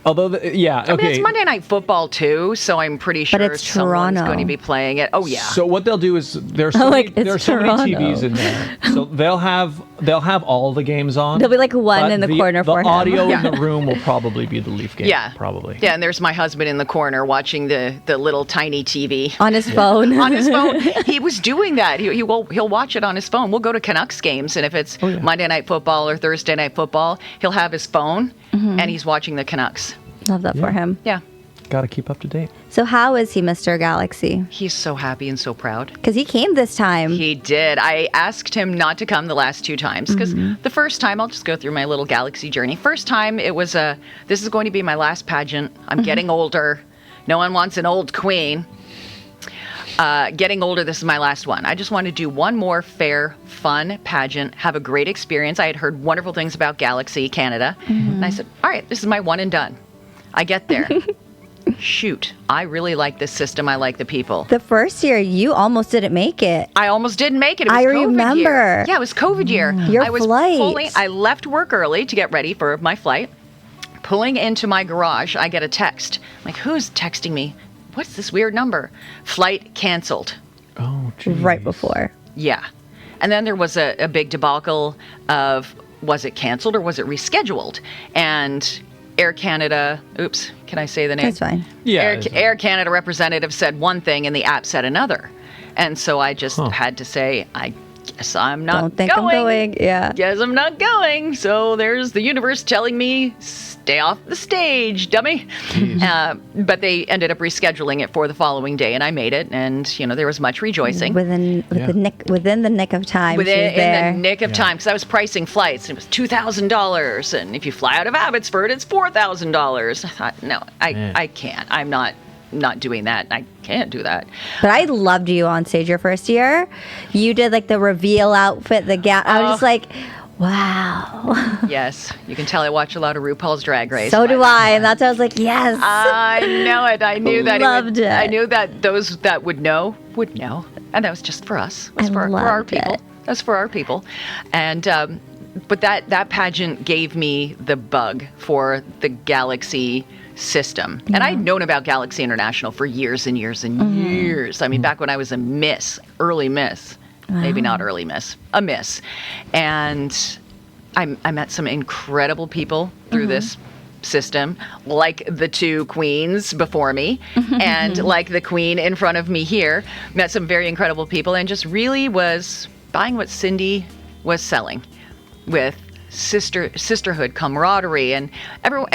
although okay. I mean, it's Monday Night Football too, so I'm pretty sure it's someone's Toronto. going to be playing it. Oh yeah. So what they'll do is there's so, Like, many, it's there's so many Toronto. TVs in there. So they'll have they'll have all the games on. There'll be like one but in the corner for him. The audio Yeah. in the room will probably be the Leaf game. Yeah. Probably. Yeah, and there's my husband in the corner watching the little tiny TV. On his phone. On his phone. He was doing that. He'll watch it on his phone. We'll go to Canucks games, and if it's Monday Night Football or Thursday Night Football, he'll have his phone, and he's watching the Canucks. Love that for him. Yeah. Got to keep up to date. So how is he, Mr. Galaxy? He's so happy and so proud. Because he came this time. He did. I asked him not to come the last 2 times because the first time, I'll just go through my little Galaxy journey. First time, it was this is going to be my last pageant. I'm getting older. No one wants an old queen. Getting older, this is my last one. I just want to do one more fair, fun pageant, have a great experience. I had heard wonderful things about Galaxy Canada. And I said, all right, this is my one and done. I get there. Shoot, I really like this system. I like the people. The first year, you almost didn't make it. I almost didn't make it. It was I COVID remember. year. Yeah, it was COVID year. Your I was flight. I left work early to get ready for my flight. Pulling into my garage, I get a text. I'm like, who's texting me? What's this weird number? Flight canceled. Oh, geez. Right before. Yeah. And then there was a big debacle of, was it canceled or was it rescheduled? And Air Canada, oops, can I say the name? That's fine. Yeah. Air Canada representative said one thing and the app said another. And so I just had to say, I guess I'm not Don't think I'm going. Yeah. Guess I'm not going. So there's the universe telling me, stay off the stage, dummy. But they ended up rescheduling it for the following day, and I made it. And, there was much rejoicing. Within the nick of time. In she was there. the nick of time, because I was pricing flights. It was $2,000, and if you fly out of Abbotsford, it's $4,000. I thought, no, I can't. I'm not doing that. I can't do that. But I loved you on stage your first year. You did like the reveal outfit, the gap. I was just like, wow. Yes, you can tell I watch a lot of RuPaul's Drag Race. So do I, and that's why I was like, yes. I know it. I knew that. Loved it. I knew that those that would know, and that was just for us. It was for our loved people. it. That's for our people, and but that pageant gave me the bug for the Galaxy system. And I'd known about Galaxy International for years and years and years. I mean, back when I was a miss, early miss, maybe not early miss, a miss. And I met some incredible people through this system, like the 2 queens before me and like the queen in front of me here. Met some very incredible people and just really was buying what Cindy was selling with sisterhood, camaraderie, and everyone.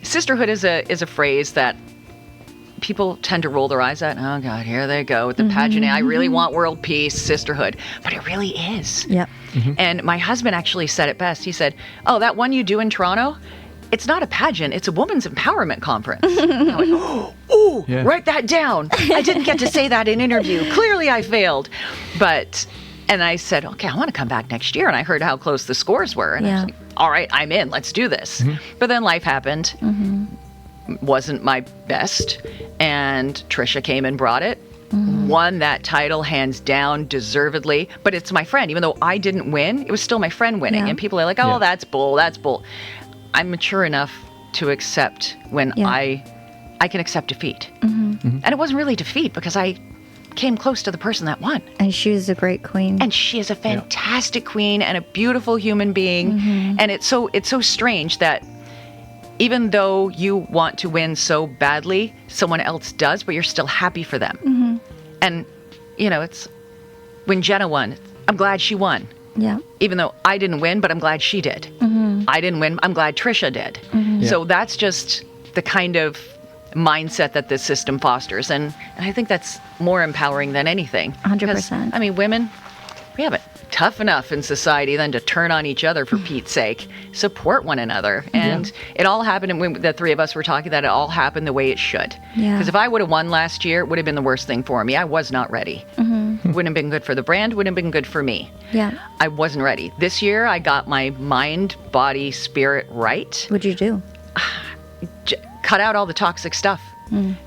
Sisterhood is a phrase that people tend to roll their eyes at. Oh God, here they go with the pageant. I really want world peace, sisterhood, but it really is. Yep. And my husband actually said it best. He said, "Oh, that one you do in Toronto, it's not a pageant. It's a women's empowerment conference." I went, "Oh, Yeah. write that down. I didn't get to say that in interview. Clearly, I failed." And I said, "Okay, I want to come back next year." And I heard how close the scores were, and I was like, "All right, I'm in. Let's do this." But then life happened. Wasn't my best, and Trisha came and brought it. Won that title hands down, deservedly. But it's my friend. Even though I didn't win, it was still my friend winning. Yeah. And people are like, "Oh, that's bull. That's bull." I'm mature enough to accept when I can accept defeat. And it wasn't really defeat because I came close to the person that won. And she was a great queen. And she is a fantastic queen and a beautiful human being. And it's so strange that even though you want to win so badly, someone else does, but you're still happy for them. And, it's when Jenna won, I'm glad she won. Yeah. Even though I didn't win, but I'm glad she did. I didn't win, I'm glad Trisha did. So that's just the kind of mindset that this system fosters. And I think that's more empowering than anything. 100%. I mean, women, we have it tough enough in society than to turn on each other for Pete's sake. Support one another. And it all happened, and when the 3 of us were talking, that it all happened the way it should. Yeah. Because if I would have won last year, it would have been the worst thing for me. I was not ready. Wouldn't have been good for the brand, wouldn't have been good for me. Yeah. I wasn't ready. This year, I got my mind, body, spirit right. What'd you do? Cut out all the toxic stuff.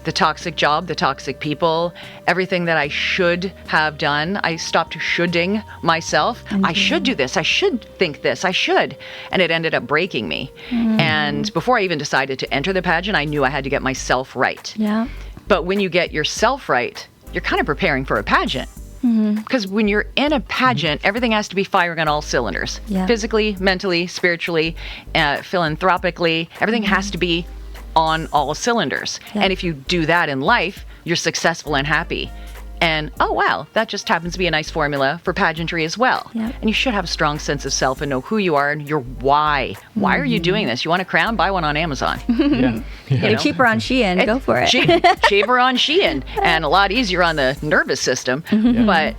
The toxic job, the toxic people, everything that I should have done. I stopped shoulding myself. I should do this. I should think this. I should. And it ended up breaking me. And before I even decided to enter the pageant, I knew I had to get myself right. Yeah. But when you get yourself right, you're kind of preparing for a pageant. Because when you're in a pageant, everything has to be firing on all cylinders. Yeah. Physically, mentally, spiritually, philanthropically, everything has to be on all cylinders. Yeah. And if you do that in life, you're successful and happy. And, oh, wow, that just happens to be a nice formula for pageantry as well. Yeah. And you should have a strong sense of self and know who you are and your why. Why are you doing this? You want a crown? Buy one on Amazon. Yeah. Getting cheaper on Shein. Go for it. Cheaper on Shein and a lot easier on the nervous system. But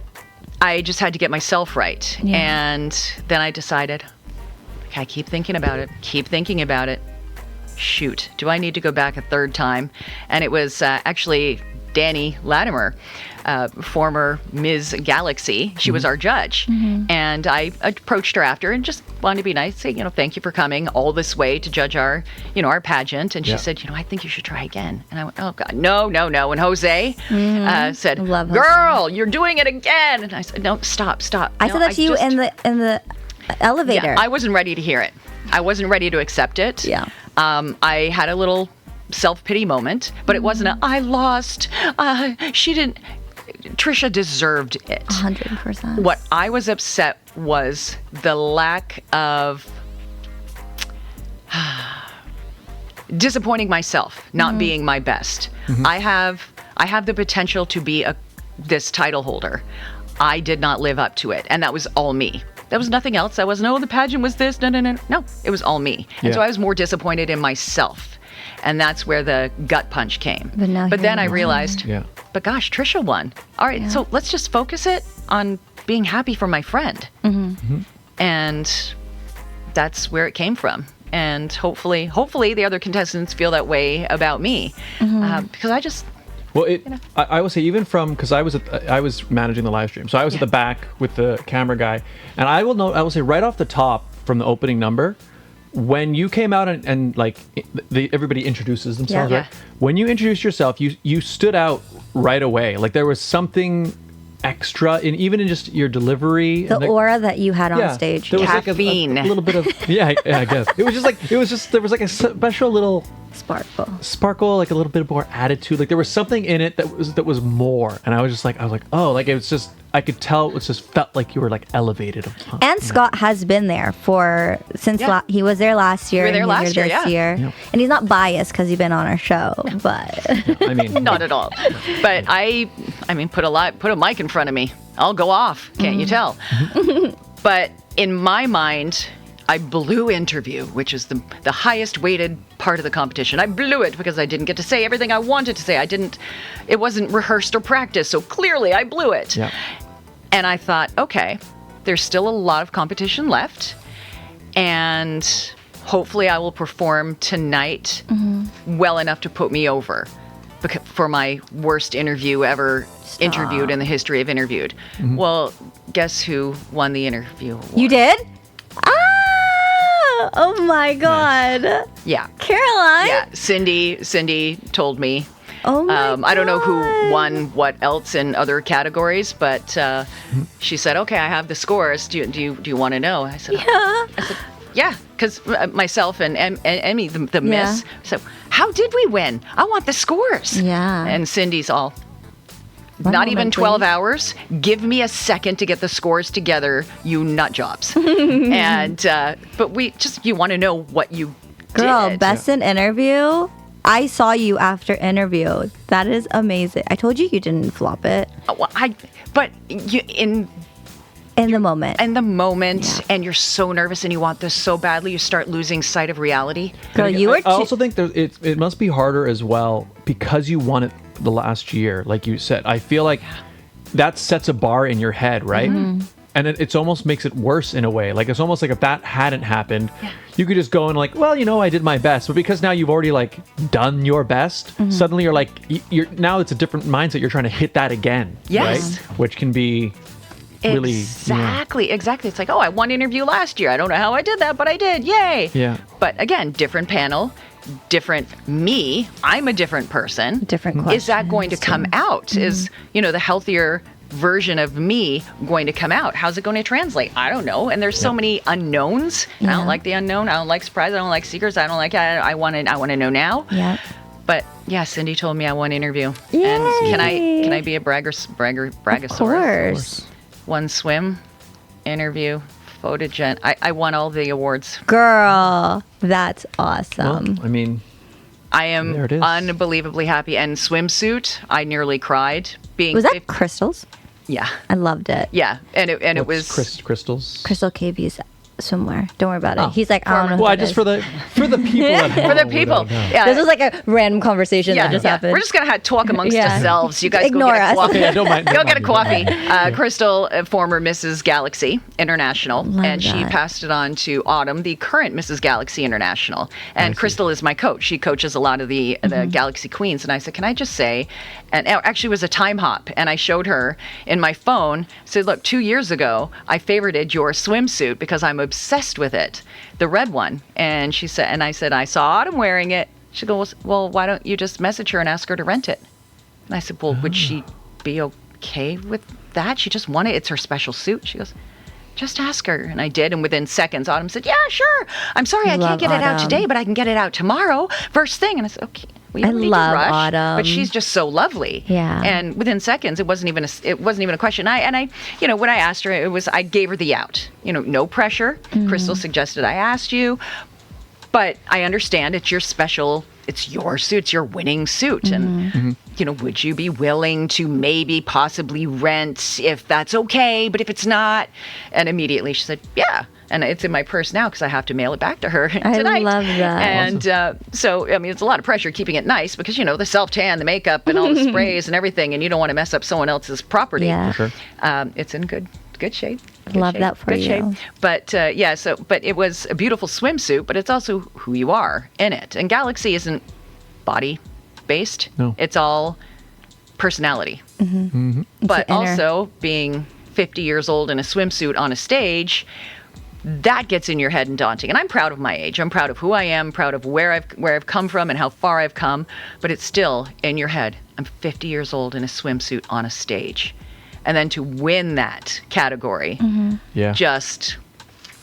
I just had to get myself right. Yeah. And then I decided, I keep thinking about it. Shoot, do I need to go back a third time? And it was actually Danny Latimer, former Ms. Galaxy. She was our judge. And I approached her after and just wanted to be nice, say, thank you for coming all this way to judge our pageant. And she said, I think you should try again. And I went, oh God, no. And Jose said, Love Jose. girl, you're doing it again. And I said, no, stop. I said that to you in the elevator. Yeah, I wasn't ready to hear it. I wasn't ready to accept it. Yeah. I had a little self-pity moment, but it wasn't I lost. She didn't. Trisha deserved it. 100%. What I was upset was the lack of disappointing myself, not being my best. I have the potential to be this title holder. I did not live up to it, and that was all me. There was nothing else. I wasn't, the pageant was this. No, it was all me. And so I was more disappointed in myself. And that's where the gut punch came. But then I realized, but gosh, Trisha won. All right, so let's just focus it on being happy for my friend. And that's where it came from. And hopefully the other contestants feel that way about me. Because I just... Well, I will say, even because I was managing the live stream, so I was at the back with the camera guy, and I will say right off the top from the opening number, when you came out and like everybody introduces themselves, right? When you introduced yourself, you stood out right away. Like there was something extra even in just your delivery, the aura that you had on stage. There was caffeine, like a little bit of I guess there was like a special little sparkle, like a little bit more attitude. Like there was something in it that was more, and I was like, oh, like it was just, I could tell it was just felt like you were like elevated. And Scott has been there since he was there last year. You were there last year, this year. Yeah. And he's not biased because he's been on our show, but I mean, not at all. But I mean, put a mic in front of me, I'll go off. Can't you tell? But in my mind, I blew interview, which is the highest weighted part of the competition. I blew it because I didn't get to say everything I wanted to say. It wasn't rehearsed or practiced, so clearly I blew it. Yeah. And I thought, okay, there's still a lot of competition left, and hopefully I will perform tonight well enough to put me over for my worst interview ever interviewed in the history of interviewed. Well, guess who won the interview award? You did? Oh my God. Nice. Yeah. Caroline? Yeah. Cindy told me. Oh my God. I don't know who won what else in other categories, but she said, okay, I have the scores. Do you want to know? I said, yeah, because myself and Emmy, the miss. So how did we win? I want the scores. Yeah. And Cindy's all, One not moment, even 12 please. hours. Give me a second to get the scores together, you nut jobs. And but you want to know what you Girl, did. best in interview. I saw you after interview. That is amazing. I told you didn't flop it in the moment. and you're so nervous and you want this so badly, you start losing sight of reality. Girl, you were. I also think it must be harder as well because you won it the last year, like you said. I feel like that sets a bar in your head, right? And it almost makes it worse in a way. Like it's almost like if that hadn't happened, you could just go and like, well, I did my best. But because now you've already like done your best, suddenly you're like, now it's a different mindset. You're trying to hit that again, Yes. right? Which can be really Exactly. It's like, oh, I won interview last year. I don't know how I did that, but I did. Yay. Yeah. But again, different panel, different me. I'm a different person. Different questions. Is that going to come out? Is, the healthier version of me going to come out? How's it going to translate? I don't know. And there's so many unknowns. I don't like the unknown. I don't like surprise. I don't like secrets. I don't like I want to know now. Yeah. But yeah, Cindy told me I won interview. And can I be a braggosaurus? Of course. One swim, interview, photogen. I won all the awards. Girl, that's awesome. Well, I mean, I am there it is. unbelievably happy. And swimsuit, I nearly cried. Was that Crystal's? Yeah. I loved it. Yeah. And it was Crystals. Crystal KB's swimwear. Don't worry about it. He's like, I don't know. Well, just for the people at home. for the who people. don't know. Yeah. This was like a random conversation that just happened. We're just gonna talk amongst Yeah. ourselves. You guys Ignore go get a us. coffee. Okay, yeah, don't mind. Go don't get a mind me. coffee. Crystal, former Mrs. Galaxy International, Love and she that. passed it on to Autumn, the current Mrs. Galaxy International. And Crystal is my coach. She coaches a lot of the Galaxy Queens. And I said, can I just say, and actually it was a time hop, and I showed her in my phone, said, look, 2 years ago, I favorited your swimsuit because I'm obsessed with it, the red one. And she said, and I said, I saw Autumn wearing it. She goes, well, why don't you just message her and ask her to rent it? And I said, well, would she be okay with that? She just wanted it. It's her special suit. She goes, just ask her. And I did. And within seconds, Autumn said, yeah, sure. I'm sorry I Love can't get it out Autumn. today, but I can get it out tomorrow, first thing. And I said, okay. We I don't need to love rush, Autumn. but she's just so lovely. Yeah. And within seconds, it wasn't even a question. I when I asked her, I gave her the out. No pressure. Crystal suggested I asked you, but I understand it's your special. It's your suit. It's your winning suit. And would you be willing to maybe possibly rent if that's okay? But if it's not, and immediately she said, yeah. And it's in my purse now because I have to mail it back to her tonight. I love that. And so, I mean, it's a lot of pressure keeping it nice because, the self-tan, the makeup, and all the sprays and everything, and you don't want to mess up someone else's property. Yeah. Sure. It's in good shape. Love that for good you. Shape. But, but it was a beautiful swimsuit, but it's also who you are in it. And Galaxy isn't body-based. No. It's all personality. It's But inner. also being 50 years old in a swimsuit on a stage, that gets in your head and daunting. And I'm proud of my age. I'm proud of who I am, proud of where I've come from and how far I've come. But it's still in your head. I'm 50 years old in a swimsuit on a stage. And then to win that category Yeah. just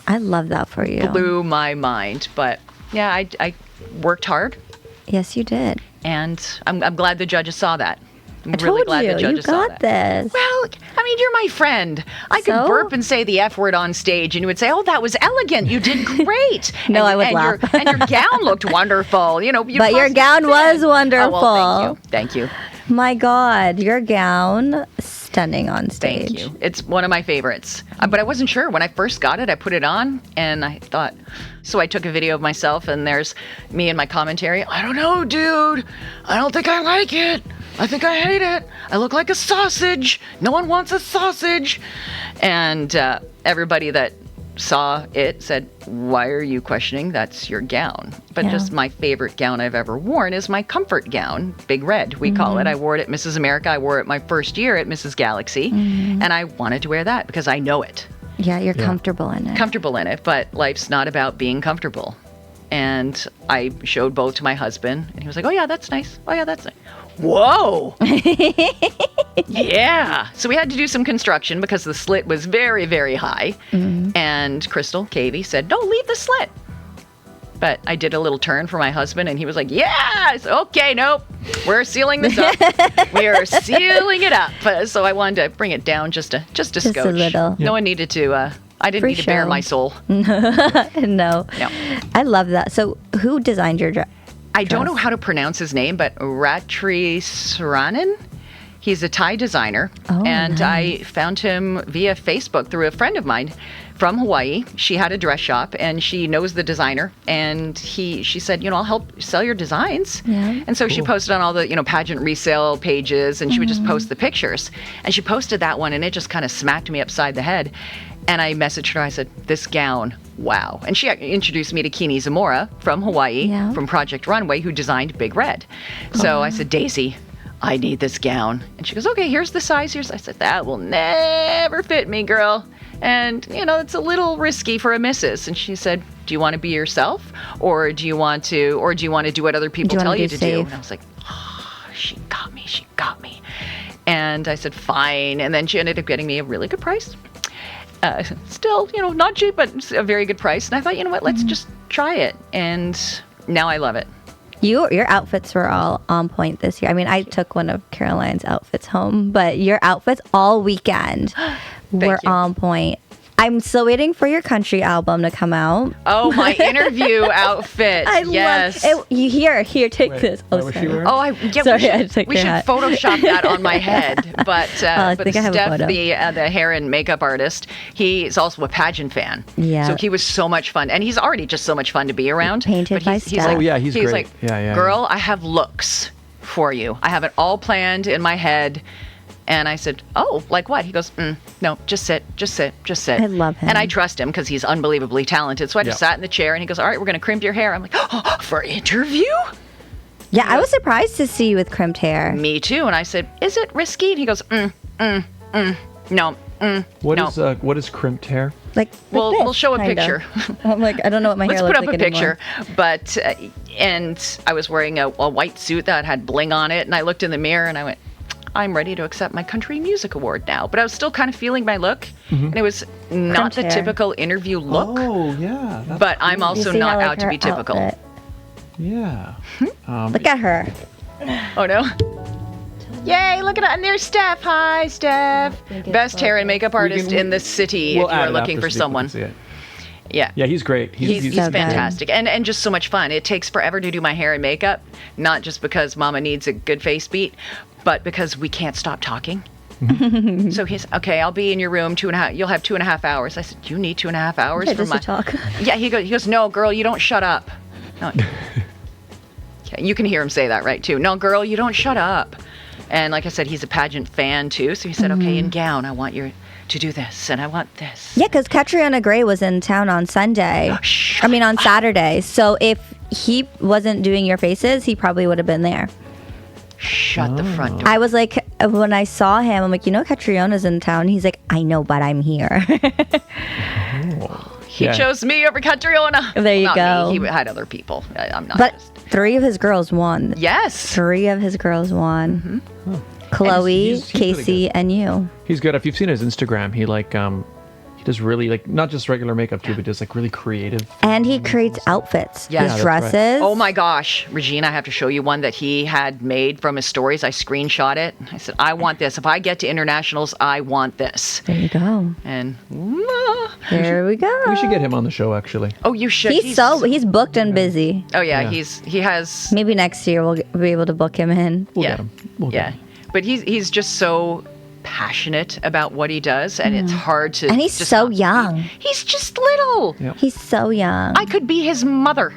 I love that for you. blew my mind. But yeah, I worked hard. Yes, you did. And I'm glad the judges saw that. I'm I told glad you, the judges you saw got that. this. Well, I mean, you're my friend. I could So? burp and say the F word on stage, and you would say, "Oh, that was elegant. You did great." No, and, I would and laugh. and your gown looked wonderful. You'd But your post gown it. was wonderful. Oh, well, thank you. My God, your gown, stunning on stage. Thank you. It's one of my favorites. But I wasn't sure. When I first got it, I put it on, and I thought, so I took a video of myself, and there's me in my commentary. I don't know, dude. I don't think I like it. I think I hate it. I look like a sausage. No one wants a sausage. And everybody that saw it said, why are you questioning? That's your gown. But Yeah. just my favorite gown I've ever worn is my comfort gown, Big Red, we call it. I wore it at Mrs. America. I wore it my first year at Mrs. Galaxy. And I wanted to wear that because I know it. Yeah, you're comfortable in it. Comfortable in it, but life's not about being comfortable. And I showed both to my husband, and he was like, oh, yeah, that's nice. Oh, yeah, that's nice. Whoa! Yeah. So we had to do some construction because the slit was very, very high. And Crystal, Cavey, said, no, leave the slit. But I did a little turn for my husband, and he was like, yeah. I said, okay, nope. We're sealing this up. We are sealing it up. So I wanted to bring it down just a scotch. a little. No one needed to, I didn't For need to bare show. my soul. No. I love that. So who designed your dress? I don't know how to pronounce his name, but Ratri Saranan. He's a Thai designer, and I found him via Facebook through a friend of mine from Hawaii. She had a dress shop, and she knows the designer, and she said, I'll help sell your designs. Yeah. And so she posted on all the, pageant resale pages, and she would just post the pictures. And she posted that one, and it just kind of smacked me upside the head. And I messaged her. I said, this gown, wow. And she introduced me to Kini Zamora from Hawaii, from Project Runway, who designed Big Red. So I said, Daisy, I need this gown. And she goes, okay, here's the size. I said, that will never fit me, girl. And, it's a little risky for a missus. And she said, do you want to be yourself? Or do you want to do what other people tell you to do? And I was like, she got me. And I said, fine. And then she ended up getting me a really good price. Still, not cheap, but a very good price. And I thought, let's just try it. And now I love it. Your outfits were all on point this year. I mean, I took one of Caroline's outfits home, but your outfits all weekend were you. on point. I'm still waiting for your country album to come out. Oh, my interview outfit. Yes. love it. You here, take this. What was she wearing? Oh, Sorry, I took we your should hat. Photoshop that on my head. But I but think I have a Steph, photo. the hair and makeup artist, he's also a pageant fan. Yeah. So he was so much fun, and he's already just so much fun to be around. Painted But by he's Steph. like, Oh, yeah, he's great. like, Yeah. girl, I have looks for you. I have it all planned in my head. And I said, oh, like what? He goes, no, just sit. I love him. And I trust him because he's unbelievably talented. So I just sat in the chair and he goes, all right, we're going to crimp your hair. I'm like, oh, for interview? Yeah, I was surprised to see you with crimped hair. Me too. And I said, is it risky? And he goes, no, What is crimped hair? Like, We'll show a kinda. picture. I'm like, I don't know what my Let's hair put looks up like a anymore. picture. But, and I was wearing a white suit that had bling on it. And I looked in the mirror and I went, I'm ready to accept my country music award now. But I was still kind of feeling my look. And it was not Crimped the hair. typical interview look. Oh, yeah. But I'm You also see not how, like, out to her be typical. outfit- Yeah. Look at her. Oh no. Yay, look at it. And there's Steph. Hi, Steph. Best hair and makeup artist in the city We'll if you add are it looking after for so people someone. can see it. Yeah. Yeah, he's great. He's so good. fantastic and just so much fun. It takes forever to do my hair and makeup, not just because Mama needs a good face beat, but because we can't stop talking. So he's okay. I'll be in your room 2.5. You'll have 2.5 hours. I said, you need 2.5 hours Okay, for just my to talk. Yeah. He goes, no, girl, you don't shut up. No. Okay, you can hear him say that, right? Too. No, girl, you don't shut up. And like I said, he's a pageant fan too. So he said, okay, in gown, I want you to do this, and I want this. Yeah, because Catriona Gray was in town on Sunday. On Saturday. So if he wasn't doing your faces, he probably would have been there. Shut the front door. I was like, when I saw him, I'm like, Catriona's in town. He's like, I know, but I'm here. He Yeah. chose me over Catriona. There you Not go. Me. He had other people. I'm not. But just- 3 of his girls won. yes. 3 of his girls won. Chloe, he's pretty Casey, good. and you. He's good. If you've seen his Instagram, he he does really not just regular makeup too, but does really creative. And he creates outfits. Yeah. His Yeah, that's dresses. Oh my gosh, Regine, I have to show you one that he had made from his stories. I screenshot it. I said, I want this. If I get to internationals, I want this. There you go. And There we go. We should get him on the show, actually. oh, you should. He's booked and busy. Oh yeah, Yeah. he has. Maybe next year we'll be able to book him in. We'll yeah, get him. We'll get yeah. him. But he's just so passionate about what he does, and it's hard to. And he's just so not- young. He's just little. Yeah. He's so young. I could be his mother.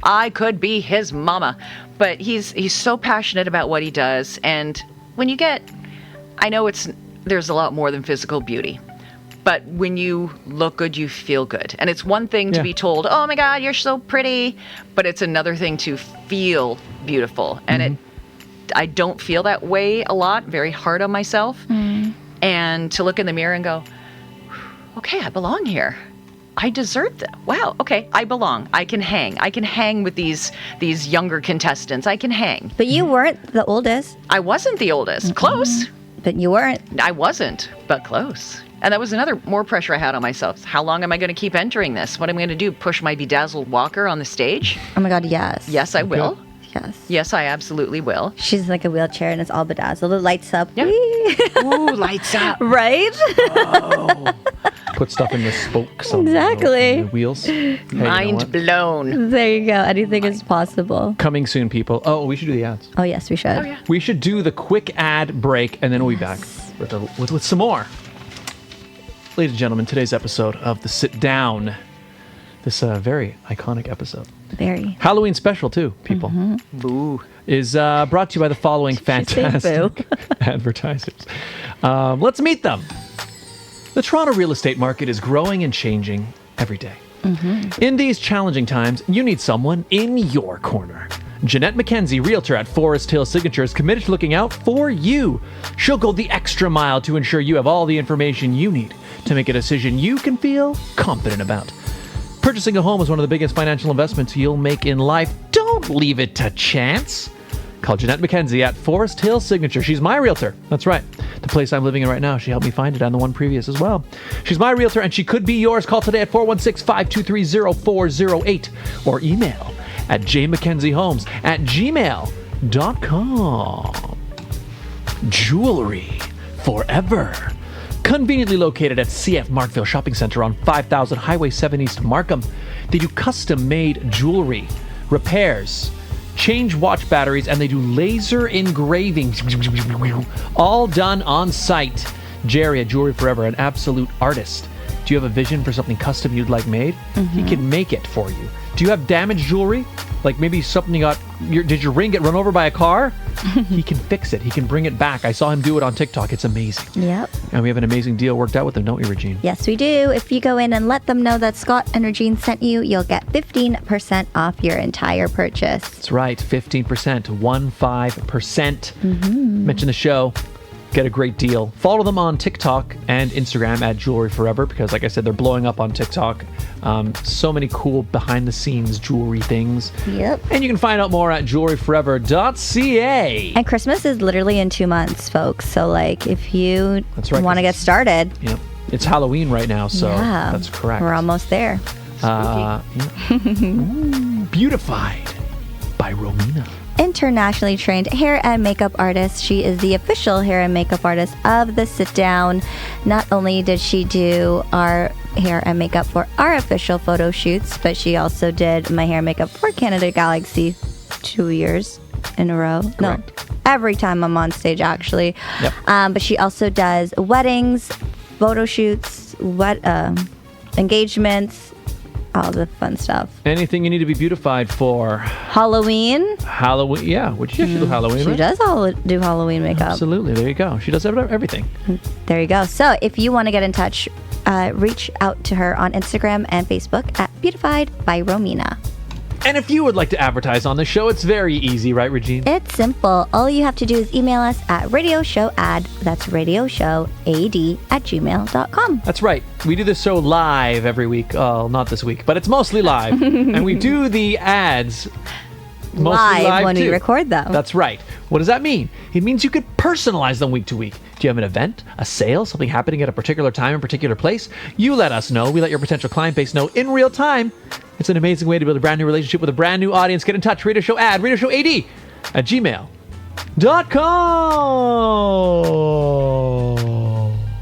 I could be his mama. But he's so passionate about what he does. And when you get, I know there's a lot more than physical beauty. But when you look good, you feel good. And it's one thing to Yeah. be told, oh my God, you're so pretty. But it's another thing to feel beautiful. And I don't feel that way a lot, very hard on myself. And to look in the mirror and go, okay, I belong here. I deserve that. Wow. Okay, I belong. I can hang. I can hang with these younger contestants. I can hang. But you weren't the oldest. I wasn't the oldest. Close. But you weren't. I wasn't, but close. And that was another more pressure I had on myself. How long am I going to keep entering this? What am I going to do? Push my bedazzled walker on the stage? Oh my God, yes. Yes, I will. Yes. Yes, I absolutely will. She's like a wheelchair and it's all bedazzled. It lights up. Yeah. Whee! Ooh, lights up. Right? Put stuff in the spokes. On Exactly. the wheels. Hey, you know Mind what? blown. There you go. Anything is possible. Coming soon, people. Oh, we should do the ads. Oh, yes, we should. Oh, yeah. We should do the quick ad break, and then we'll be back with some more. Ladies and gentlemen, today's episode of The Sit Down, this very iconic episode, Very. Halloween special too, people, Boo. is brought to you by the following say boo? fantastic advertisers. Let's meet them. The Toronto real estate market is growing and changing every day. In these challenging times, you need someone in your corner. Jeanette McKenzie, Realtor at Forest Hill Signature, is committed to looking out for you. She'll go the extra mile to ensure you have all the information you need to make a decision you can feel confident about. Purchasing a home is one of the biggest financial investments you'll make in life. Don't leave it to chance. Call Jeanette McKenzie at Forest Hill Signature. She's my realtor. That's right. The place I'm living in right now, she helped me find it, and the one previous as well. She's my realtor, and she could be yours. Call today at 416-523-0408 or email at JMckenziehomes at gmail.com. Jewelry forever. Conveniently located at CF Markville Shopping Center on 5000 Highway 7 East Markham. They do custom-made jewelry, repairs, change watch batteries, and they do laser engravings. All done on site. Jerry at Jewelry Forever, an absolute artist. Do you have a vision for something custom you'd like made? He can make it for you. Do you have damaged jewelry? Like maybe something did your ring get run over by a car? He can fix it. He can bring it back. I saw him do it on TikTok. It's amazing. Yep. And we have an amazing deal worked out with them, don't we, Regine? Yes, we do. If you go in and let them know that Scott and Regine sent you, you'll get 15% off your entire purchase. That's right. 15%. 15%. Mention the show. Get a great deal. Follow them on TikTok and Instagram at Jewelry Forever because, like I said, they're blowing up on TikTok. So many cool behind-the-scenes jewelry things. Yep. And you can find out more at jewelryforever.ca. And Christmas is literally in 2 months, folks. So, like, if you That's right, want to get started, Yep. It's Halloween right now, so yeah, that's correct. we're almost there. Beautified by Romina. Internationally trained hair and makeup artist. She is the official hair and makeup artist of the Sit Down. Not only did she do our hair and makeup for our official photo shoots, but she also did my hair and makeup for Canada Galaxy 2 years in a row. Correct. No, every time I'm on stage, actually. Yep. But she also does weddings, photo shoots, engagements, all the fun stuff. Anything you need to be beautified for. Halloween. Halloween, yeah. Would you do Halloween, She right? does do Halloween makeup. Absolutely. There you go. She does everything. There you go. So if you want to get in touch, reach out to her on Instagram and Facebook at Beautified by Romina. And if you would like to advertise on the show, it's very easy, right, Regine? It's simple. All you have to do is email us at radioshowad, that's radioshowad@gmail.com. That's right. We do this show live every week. Oh, not this week, but it's mostly live. And we do the ads mostly live when too. we record them. That's right. What does that mean? It means you could personalize them week to week. Do you have an event, a sale, something happening at a particular time, a particular place? You let us know. We let your potential client base know in real time. It's an amazing way to build a brand new relationship with a brand new audience. Get in touch. Radio Show Ad, Radio Show AD at gmail.com.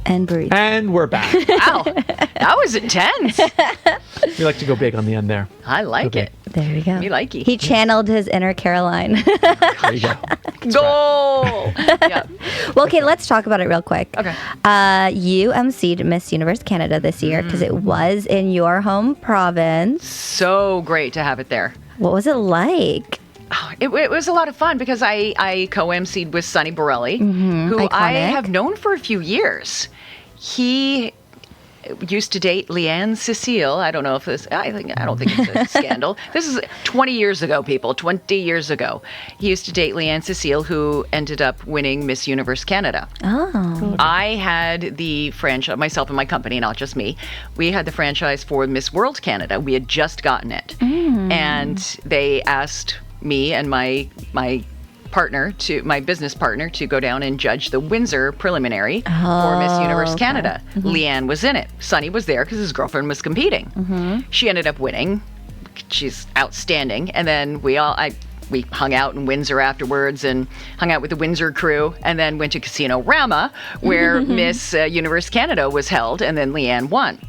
And breathe. And we're back. Wow, that was intense. We like to go big on the end there. I like Okay. it. There you go. Me likey. He channeled his inner Caroline. There you go. Goal. Yeah. Well, okay, let's talk about it real quick. Okay. You emceed Miss Universe Canada this year because it was in your home province. So great to have it there. What was it like? It was a lot of fun because I co-emceed with Sonny Borelli, who I Iconic. have known for a few years. He used to date Leanne Cecile. I don't know if this. I don't think it's a scandal. This is 20 years ago, people. 20 years ago, he used to date Leanne Cecile, who ended up winning Miss Universe Canada. Oh. I had the franchise, myself and my company, not just me. We had the franchise for Miss World Canada. We had just gotten it, and they asked me and my business partner to go down and judge the Windsor preliminary for Miss Universe Canada. Leanne was in it. Sonny was there because his girlfriend was competing. She ended up winning. She's outstanding. And then we hung out in Windsor afterwards and hung out with the Windsor crew and then went to Casino Rama where Miss Universe Canada was held and then Leanne won.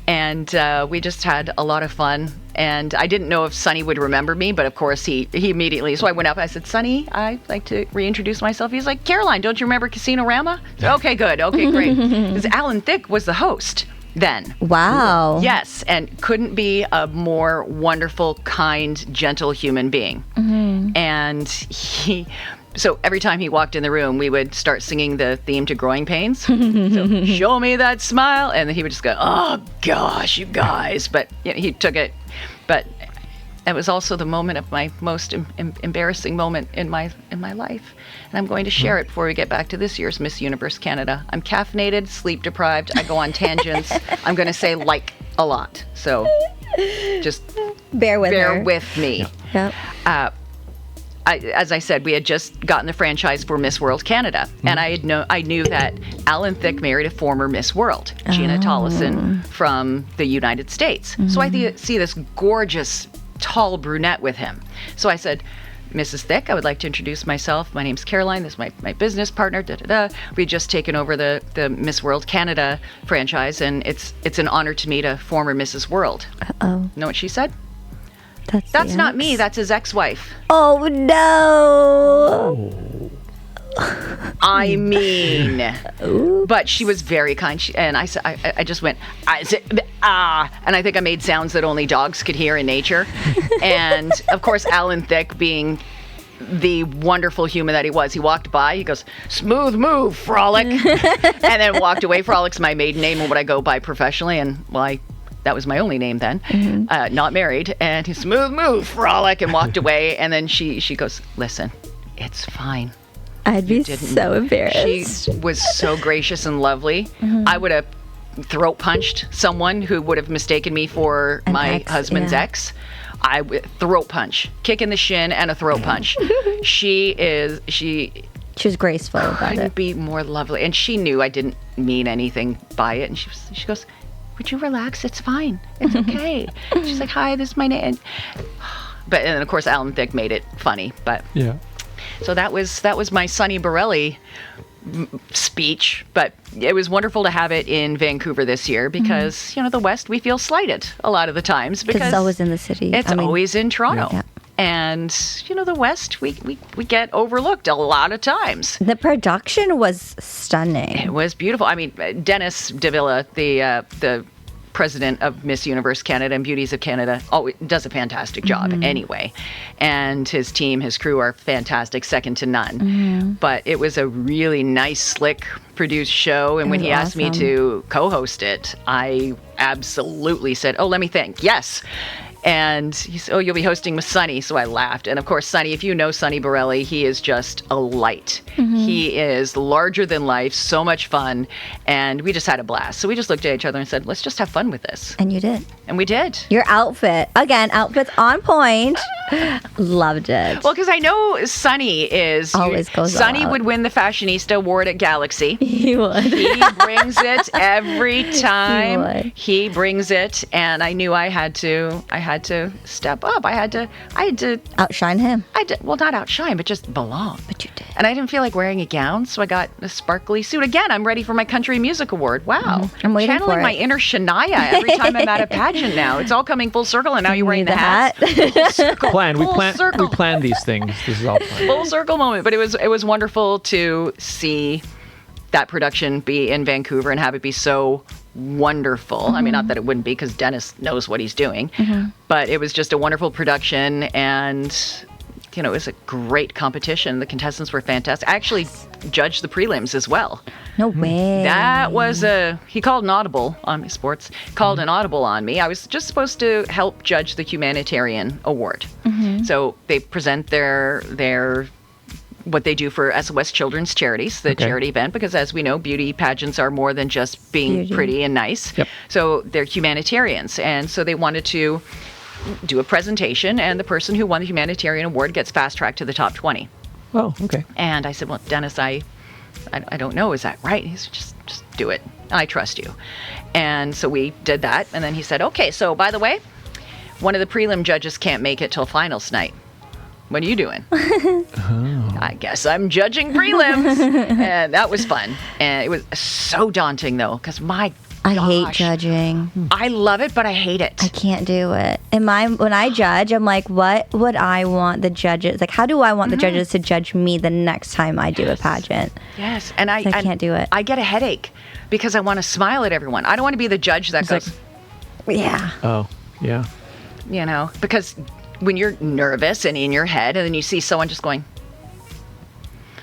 And we just had a lot of fun. And I didn't know if Sonny would remember me, but of course he immediately. So I went up. I said, "Sonny, I'd like to reintroduce myself." He's like, "Caroline, don't you remember Casino Rama?" I said, "Okay, good. Okay, great." Because Alan Thicke was the host then. Wow. Yes, and couldn't be a more wonderful, kind, gentle human being. And so every time he walked in the room, we would start singing the theme to Growing Pains. So, show me that smile. And then he would just go, "Oh, gosh, you guys." But he took it. But it was also the moment of my most embarrassing moment in my life. And I'm going to share it before we get back to this year's Miss Universe Canada. I'm caffeinated, sleep deprived. I go on tangents. I'm going to say like a lot. So just Bear with me. Yep. As I said, we had just gotten the franchise for Miss World Canada, and I knew that Alan Thicke married a former Miss World, Jeanette from the United States. So I see this gorgeous tall brunette with him. So I said, Mrs. Thick, I would like to introduce myself. My name's Caroline. This is my business partner. We'd just taken over the Miss World Canada franchise, and it's an honor to meet a former Mrs. World. Oh, Know what she said? that's not me. That's his ex-wife. Oh no! I mean, but she was very kind. And I said, I just went, and I think I made sounds that only dogs could hear in nature. And of course, Alan Thicke, being the wonderful human that he was, he walked by, he goes, smooth move, Frolic, and then walked away. Frolic's my maiden name and what I go by professionally. And that was my only name then, not married. And he smooth move, Frolic, and walked away. And then she goes, listen, it's fine. I'd be so embarrassed. She was so gracious and lovely. I would have throat punched someone who would have mistaken me for my husband's ex. I would throat punch, kick in the shin and a throat punch. She was graceful about couldn't it. be more lovely, and she knew I didn't mean anything by it. And she goes, "Would you relax? It's fine. It's okay." She's like, "Hi, this is my name." But and then of course Alan Thicke made it funny, but Yeah. so that was my Sonny Borelli speech, but it was wonderful to have it in Vancouver this year because the West, we feel slighted a lot of the times because it's always in the city. It's always in Toronto. Yeah. And the West, we get overlooked a lot of times. The production was stunning. It was beautiful. I mean, Dennis Davila, the president of Miss Universe Canada and Beauties of Canada, does a fantastic job anyway. And his team, his crew are fantastic, second to none. But it was a really nice, slick, produced show. And when he asked me to co-host it, I absolutely said, "Oh, let me think. Yes." And he said, "Oh, you'll be hosting with Sonny." So I laughed. And of course, Sonny, if you know Sonny Borelli, he is just a light. He is larger than life, so much fun. And we just had a blast. So we just looked at each other and said, let's just have fun with this. And you did. And we did. Your outfit, again, outfit's on point. Loved it. Well, because I know Sonny is... Always goes all Sonny out. would win the Fashionista Award at Galaxy. He would. He brings it every time. would. He brings it. And I knew I had to step up. I had to Outshine him. well, not outshine, but just belong. But you did. And I didn't feel like wearing a gown, so I got a sparkly suit. Again, I'm ready for my Country Music Award. Wow. I'm waiting Channeling for it. my inner Shania every time I'm at a pageant now. It's all coming full circle, and now you're wearing the hat. Full circle. We Full circle. plan these things. This is all planned. Full circle moment. But it was wonderful to see that production be in Vancouver and have it be so wonderful. I mean, not that it wouldn't be because Dennis knows what he's doing, but it was just a wonderful production, and it was a great competition. The contestants were fantastic. I actually judged the prelims as well. No way. That was he called an audible on me, sports, called an audible on me. I was just supposed to help judge the humanitarian award. So they present their what they do for SOS Children's Charities, the charity event, because as we know, beauty pageants are more than just being pretty and nice. Yep. So they're humanitarians. And so they wanted to do a presentation, and the person who won the humanitarian award gets fast-tracked to the top 20. Oh, okay. And I said, well, Dennis, I don't know. Is that right? He said, just do it. I trust you. And so we did that. And then he said, okay, so by the way, one of the prelim judges can't make it till finals night. What are you doing? I guess I'm judging prelims. And that was fun. And it was so daunting, though, because my I hate gosh, judging. I love it, but I hate it. I can't do it. When I judge, I'm like, what would I want the judges? Like, how do I want the judges to judge me the next time I do a pageant? Yes. And I can't do it. I get a headache because I want to smile at everyone. I don't want to be the judge that goes, Yeah. Oh, yeah. because when you're nervous and in your head, and then you see someone just going,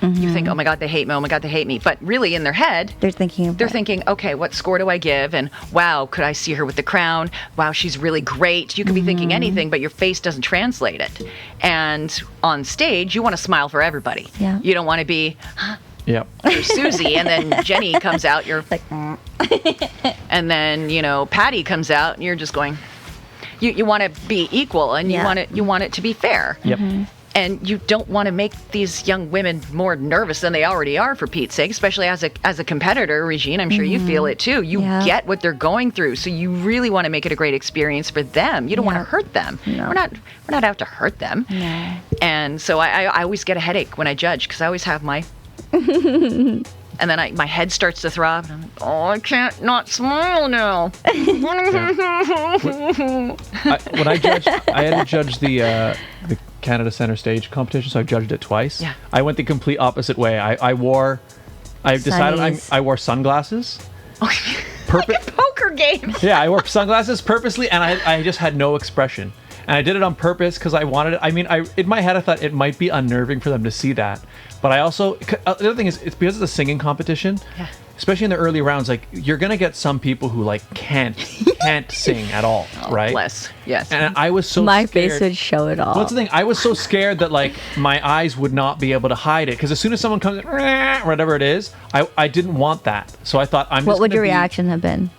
you think, oh my God, they hate me. Oh my God, they hate me. But really in their head, They're thinking, okay, what score do I give? And wow, could I see her with the crown? Wow, she's really great. You could be thinking anything, but your face doesn't translate it. And on stage, you want to smile for everybody. Yeah. You don't want to be, Yep. you're Susie, and then Jenny comes out, you're like, and then, Patty comes out, and you're just going, you want to be equal, and you want it to be fair. Yep. And you don't want to make these young women more nervous than they already are, for Pete's sake, especially as a competitor, Regine. I'm sure you feel it too. You get what they're going through, so you really want to make it a great experience for them. You don't want to hurt them. No. We're not out to hurt them. No. And so I always get a headache when I judge, because I always have my... And then my head starts to throb, and I'm like, oh, I can't not smile now. When I judged, I had to judge the Canada Center Stage competition, so I judged it twice. Yeah. I went the complete opposite way. I decided Sunnies. I wore sunglasses. Poker game. Yeah, I wore sunglasses purposely, and I just had no expression. And I did it on purpose because I wanted it. I mean, in my head, I thought it might be unnerving for them to see that. But I also, the other thing is, it's because it's a singing competition, especially in the early rounds, like, you're going to get some people who, like, can't sing at all, right? Bless. Yes. And I was so My scared. face would show it all. Well, that's the thing. I was so scared that, like, my eyes would not be able to hide it. Because as soon as someone comes, or whatever it is, I didn't want that. So I thought, I'm just What would gonna your be- reaction have been?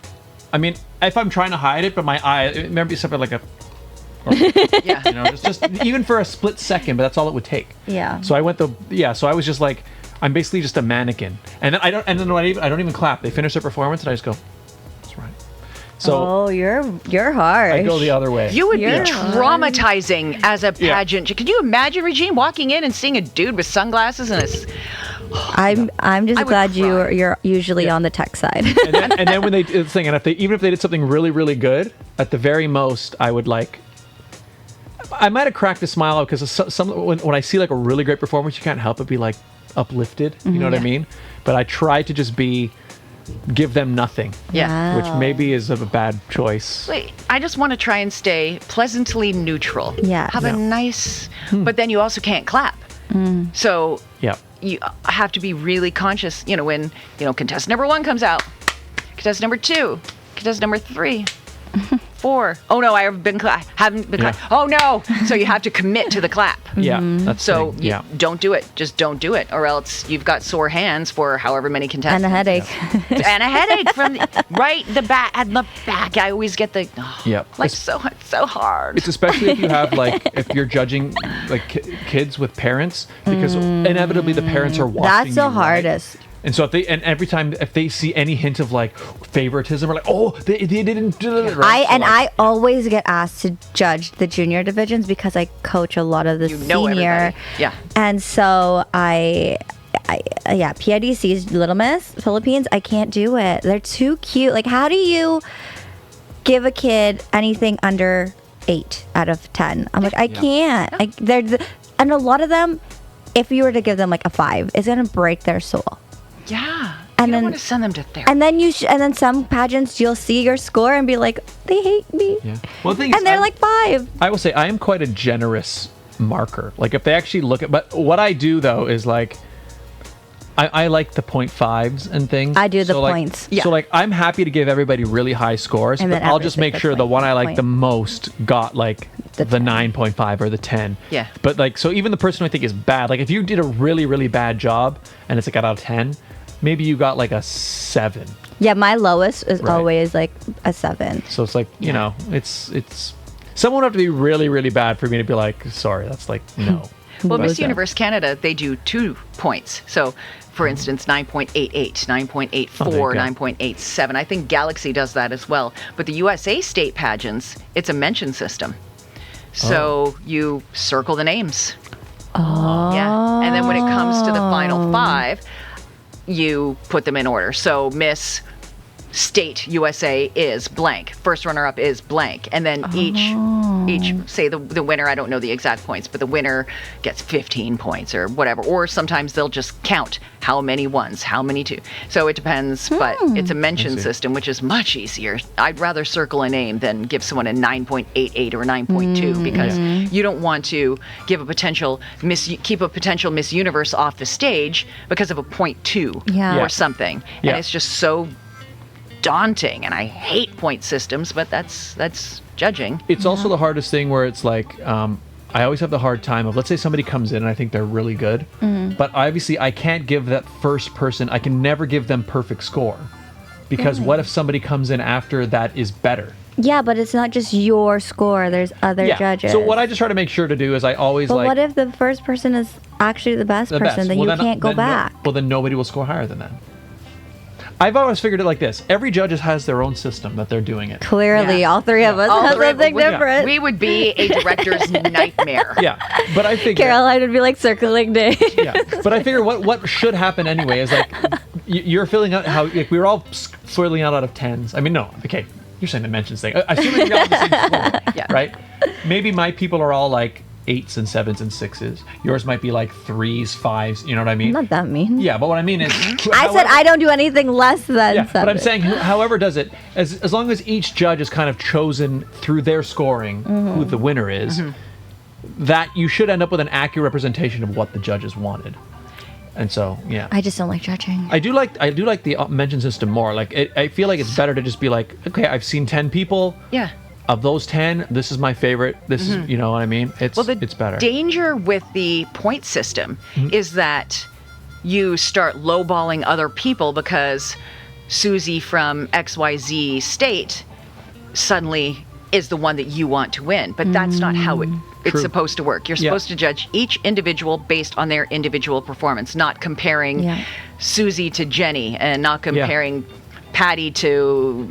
I mean, if I'm trying to hide it, but my eye, it might be something like a... Yeah. You know, just even for a split second, but that's all it would take. Yeah. So I went so I was just like, I'm basically just a mannequin, and then I don't even clap. They finish their performance, and I just go, that's right. So Oh, you're harsh. I go the other way. You would be Yeah. traumatizing as a pageant. Can you imagine, Regine, walking in and seeing a dude with sunglasses and I'm just I would glad cry. you're usually on the tech side. and then when they did the thing, and even if they did something really, really good, at the very most, I would like. I might have cracked a smile out because when I see like a really great performance, you can't help but be like uplifted. You know what I mean? But I try to just give them nothing, Yeah. which maybe is a bad choice. Wait, I just want to try and stay pleasantly neutral. Yeah. Have a nice, but then you also can't clap. So Yeah. you have to be really conscious, when, contestant number 1 comes out, contestant number 2, contestant number 3, 4. Oh no, I haven't been Yeah. Oh no. So you have to commit to the clap. Yeah. That's the So thing. you don't do it. Just don't do it, or else you've got sore hands for however many contestants. And a headache. And a headache from the back. At the back, I always get the Yeah. like it's so hard. It's especially if you have if you're judging like kids with parents, because inevitably the parents are watching. That's the you, right? hardest. And so every time if they see any hint of like favoritism, or like, oh, they didn't do it right. I always get asked to judge the junior divisions because I coach a lot of the senior. Everybody. Yeah. And so PIDC's Little Miss Philippines, I can't do it. They're too cute. Like, how do you give a kid anything under 8 out of 10? I'm like, I can't. And a lot of them, if you were to give them like a 5, it's gonna break their soul. Yeah. And you then- don't want to send them to therapy. And then and then some pageants, you'll see your score and be like, they hate me. Yeah. Well, the thing is, And they're like 5. I will say I am quite a generous marker. Like if they actually look at, but what I do though is like, I like the 0.5s and things. I do the So, like, points. Yeah. So like I'm happy to give everybody really high scores, And but then I'll just make average sure it the like one I like point. the most got like The the 10. 9.5 or the 10. Yeah. But like, so even the person who I think is bad, like if you did a really, really bad job and it's like out of 10, maybe you got like a 7. Yeah, my lowest is Right. always like a 7. So it's like, you know, it's someone would have to be really, really bad for me to be like, sorry, that's like, no. Well, But- Miss Universe Canada, they do 2 points. So, for instance, 9.88, 9.84, Oh, there you go. 9.87. I think Galaxy does that as well. But the USA state pageants, it's a mention system. So you circle the names. Oh. Yeah. And then when it comes to the final 5, you put them in order. So Miss State USA is blank. First runner-up is blank. And then each say the winner, I don't know the exact points, but the winner gets 15 points or whatever. Or sometimes they'll just count how many ones, how many two. So it depends, but it's a mention system, which is much easier. I'd rather circle a name than give someone a 9.88 or a 9.2 because you don't want to give a potential keep a potential Miss Universe off the stage because of a 0.2 Yeah. or something. Yeah. And it's just so daunting, and I hate point systems, but that's judging. It's also the hardest thing where it's like, I always have the hard time of, let's say somebody comes in and I think they're really good, but obviously I can't give that first person, I can never give them perfect score. Because what if somebody comes in after that is better? Yeah, but it's not just your score. There's other judges. So what I just try to make sure to do is I always But like what if the first person is actually the best person? Then Well, you can't go back. well, then nobody will score higher than that. I've always figured it like this. Every judge has their own system that they're doing it. Clearly, all three of us All have three- something we- different. We would be a director's nightmare. Yeah, but I figure... Caroline would be like circling days. Yeah, but I figure what should happen anyway is like you're filling out how like, we were all filling out of 10s. I mean, no, okay, you're saying the mentions thing. Assuming you're all the same score, Yeah. right? Maybe my people are all like 8s and 7s and 6s. Yours might be like 3s, 5s. You know what I mean? Not that mean. Yeah, but what I mean is, I said I don't do anything less than yeah, 7. but I'm saying however does it, as long as each judge is kind of chosen through their scoring who the winner is, that you should end up with an accurate representation of what the judges wanted. And so, yeah. I just don't like judging. I do like the mention system more. Like I feel like it's better to just be like, okay, I've seen 10 people. Yeah. Of those 10, this is my favorite. This is, you know what I mean? It's better. Danger with the point system is that you start lowballing other people because Susie from XYZ state suddenly is the one that you want to win. But that's not how it's True. supposed to work. You're supposed to judge each individual based on their individual performance, not comparing Susie to Jenny and not comparing Patty to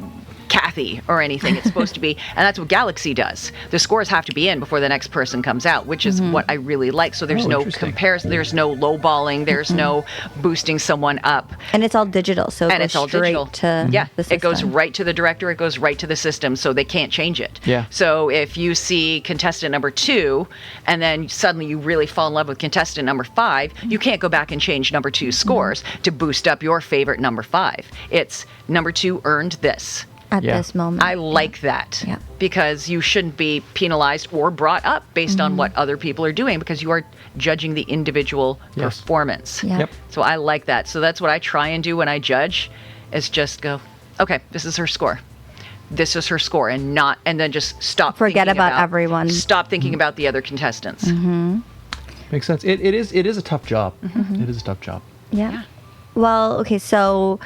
Kathy or anything. It's supposed to be, and that's what Galaxy does. The scores have to be in before the next person comes out, which is what I really like. So there's no interesting. comparison, there's no lowballing, there's no boosting someone up. And it's all digital, so And it it's goes all straight digital. to the system. It goes right to the director, it goes right to the system, so they can't change it. Yeah. So if you see contestant number 2, and then suddenly you really fall in love with contestant number 5, you can't go back and change number 2's scores to boost up your favorite number 5. It's number 2 earned this. At Yeah. this moment. I like that Yeah. because you shouldn't be penalized or brought up based on what other people are doing because you are judging the individual Yes. performance. Yeah. Yep. So I like that. So that's what I try and do when I judge is just go, okay, this is her score. This is her score and then just stop. Forget thinking about everyone. Stop thinking about the other contestants. Makes sense. It is a tough job. It is a tough job. Yeah. Well, okay, so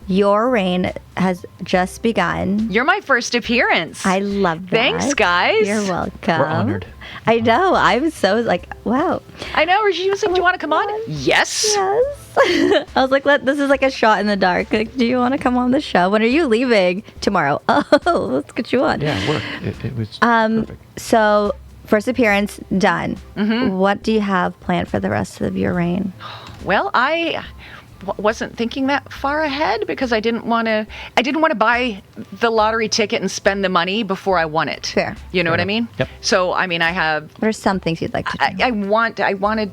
your reign has just begun. You're my first appearance. I love that. Thanks, guys. You're welcome. We're honored. I know. I was so like, wow. I know. Regine was like, do you want to come on? Yes. Yes. I was like, this is like a shot in the dark. Like, do you want to come on the show? When are you leaving? Tomorrow. Oh, let's get you on. Yeah, it worked. It was perfect. So, first appearance done. What do you have planned for the rest of your reign? Well, I wasn't thinking that far ahead because I didn't want to buy the lottery ticket and spend the money before I won it. Fair. You know what I enough. mean? Yep. So, I mean, I have What are some things you'd like to do? I wanted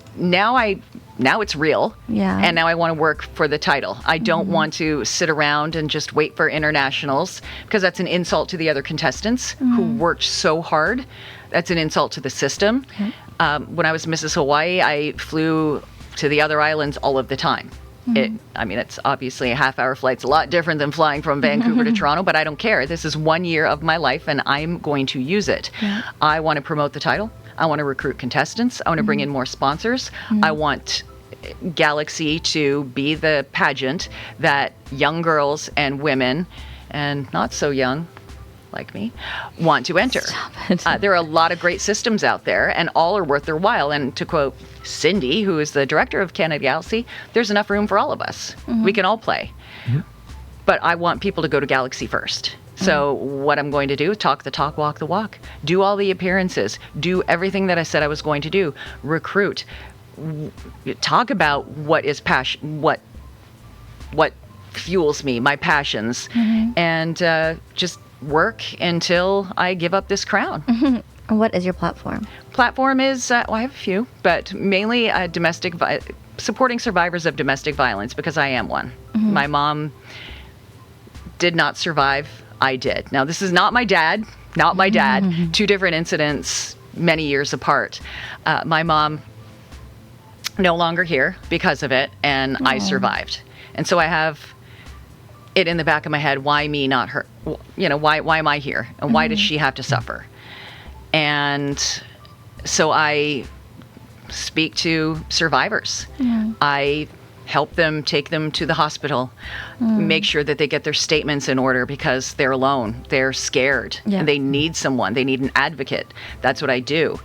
now it's real. Yeah. And now I want to work for the title. I don't want to sit around and just wait for internationals because that's an insult to the other contestants who worked so hard. That's an insult to the system. When I was Mrs. Hawaii, I flew to the other islands all of the time. It's obviously a half-hour flight's a lot different than flying from Vancouver to Toronto, but I don't care. This is 1 year of my life, and I'm going to use it. I want to promote the title. I want to recruit contestants. I want to bring in more sponsors. I want Galaxy to be the pageant that young girls and women, and not so young, like me, want to enter. There are a lot of great systems out there, and all are worth their while. And to quote Cindy, who is the director of Canada Galaxy, there's enough room for all of us. We can all play. But I want people to go to Galaxy first. So what I'm going to do, talk the talk, walk the walk, do all the appearances, do everything that I said I was going to do, recruit, talk about what is passion, what fuels me, my passions, and just work until I give up this crown. What is your platform? Platform is, well, I have a few, but mainly supporting survivors of domestic violence because I am one. My mom did not survive. I did. Now, this is not my dad, two different incidents many years apart. My mom no longer here because of it, and I survived. And so I have it in the back of my head, why me, not her? You know, why am I here? And why does she have to suffer? And so I speak to survivors. I help them, take them to the hospital, make sure that they get their statements in order because they're alone, they're scared, and they need someone, they need an advocate. That's what I do.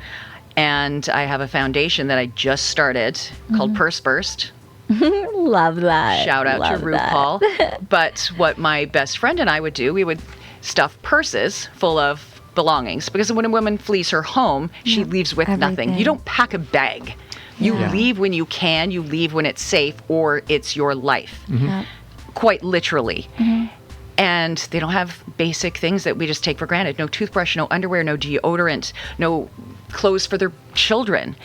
And I have a foundation that I just started called Purse First. Love that. Shout out Love to RuPaul. that. But what my best friend and I would do, we would stuff purses full of belongings, because when a woman flees her home, she leaves with nothing. Everything. You don't pack a bag. You leave when you can, you leave when it's safe, or it's your life. Yep. Quite literally. And they don't have basic things that we just take for granted. No toothbrush, no underwear, no deodorant, no clothes for their children.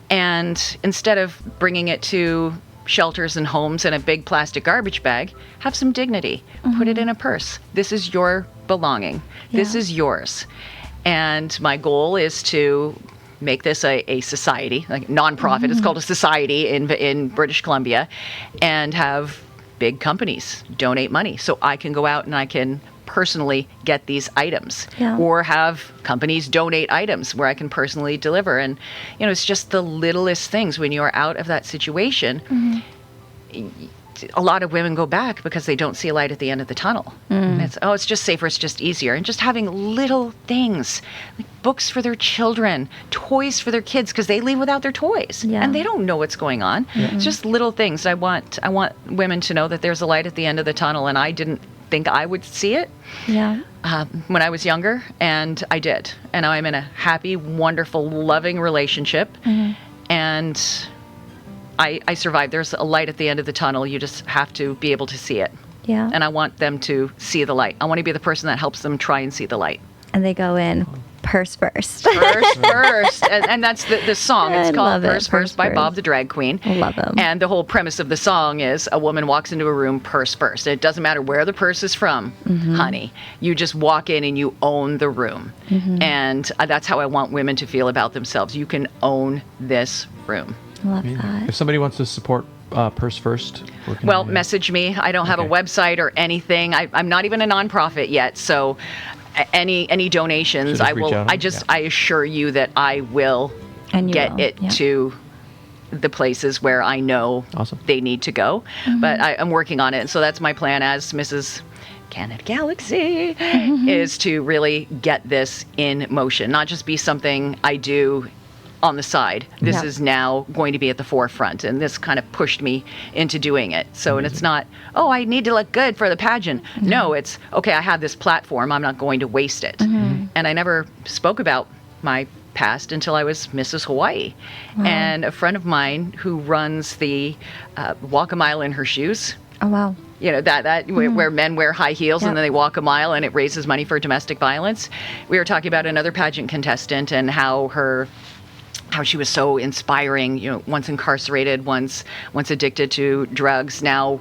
And instead of bringing it to shelters and homes in a big plastic garbage bag, have some dignity. Put it in a purse. This is your belonging. This is yours. And my goal is to make this a society, like a nonprofit. It's called a society in British Columbia, and have big companies donate money so I can go out and I can personally get these items, or have companies donate items where I can personally deliver. And it's just the littlest things when you're out of that situation. A lot of women go back because they don't see a light at the end of the tunnel. It's just safer, it's just easier. And just having little things, like books for their children, toys for their kids, because they leave without their toys and they don't know what's going on. It's just little things. I want women to know that there's a light at the end of the tunnel, and I didn't think I would see it when I was younger, and I did. And now I'm in a happy, wonderful, loving relationship, and I survived. There's a light at the end of the tunnel. You just have to be able to see it. Yeah. And I want them to see the light. I want to be the person that helps them try and see the light. And they go in purse first. Purse First. And that's the song. It's called Purse First by First. Bob the Drag Queen. I love him. And the whole premise of the song is a woman walks into a room purse first. It doesn't matter where the purse is from, honey. You just walk in and you own the room. And that's how I want women to feel about themselves. You can own this room. Love that. If somebody wants to support Purse First, well, message me. I don't have a website or anything. I'm not even a nonprofit yet, so any donations, So just reach out. I assure you that I will get it to the places where I know they need to go. But I'm working on it, and so that's my plan as Mrs. Canada Galaxy is to really get this in motion, not just be something I do on the side. This is now going to be at the forefront, and this kind of pushed me into doing it. So and it's not, I need to look good for the pageant. No, it's, okay, I have this platform, I'm not going to waste it. And I never spoke about my past until I was Mrs. Hawaii. And a friend of mine who runs the Walk a Mile in Her Shoes. Oh, wow. Where men wear high heels and then they walk a mile, and it raises money for domestic violence. We were talking about another pageant contestant and how she was so inspiring, once incarcerated, once addicted to drugs, now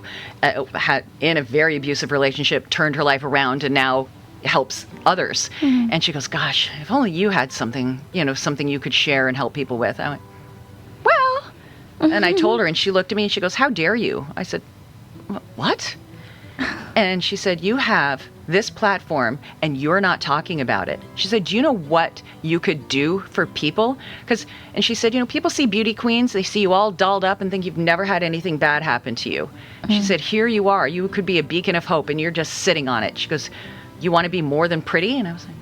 had in a very abusive relationship, turned her life around and now helps others. And she goes, gosh, if only you had something, something you could share and help people with. I went, well, and I told her, and she looked at me and she goes, how dare you? I said, what? And she said, you have this platform and you're not talking about it. She said, do you know what you could do for people? And she said, people see beauty queens, they see you all dolled up and think you've never had anything bad happen to you. She said, here you are, you could be a beacon of hope and you're just sitting on it. She goes, you want to be more than pretty? And I was like,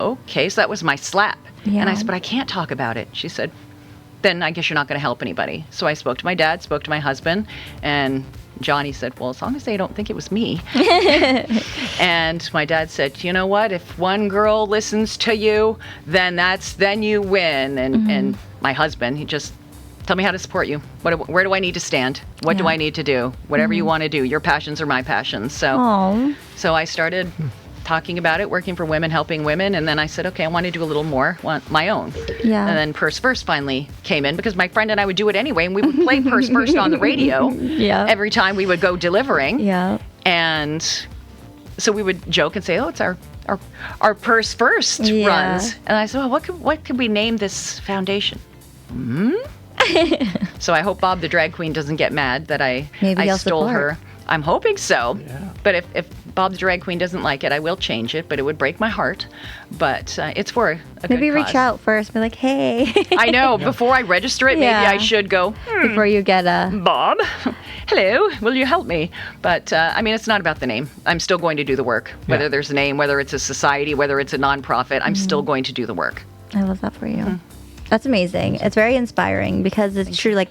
okay, so that was my slap. And I said, but I can't talk about it. She said, then I guess you're not going to help anybody. So I spoke to my dad, spoke to my husband, and Johnny said, well, as long as they don't think it was me. And my dad said, you know what? If one girl listens to you, then you win. And my husband, he just, tell me how to support you. Where do I need to stand? What do I need to do? Whatever you want to do. Your passions are my passions. So I started talking about it, working for women, helping women. And then I said, okay, I want to do a little more, want my own. And then Purse First finally came in because my friend and I would do it anyway. And we would play Purse First on the radio every time we would go delivering. And so we would joke and say, it's our Purse First runs. And I said, well, what could we name this foundation? So I hope Bob the Drag Queen doesn't get mad that I stole her I'm hoping so. Yeah. But if Bob the Drag Queen doesn't like it, I will change it, but it would break my heart. But it's for a Maybe good reach cause. out first. Be like, hey. I know. Before I register it, maybe Yeah. I should go, Before you get a. Bob, hello, will you help me? But, I mean, it's not about the name. I'm still going to do the work. Whether Yeah. there's a name, whether it's a society, whether it's a nonprofit, I'm still going to do the work. I love that for you. That's amazing. It's very inspiring because it's true. Like,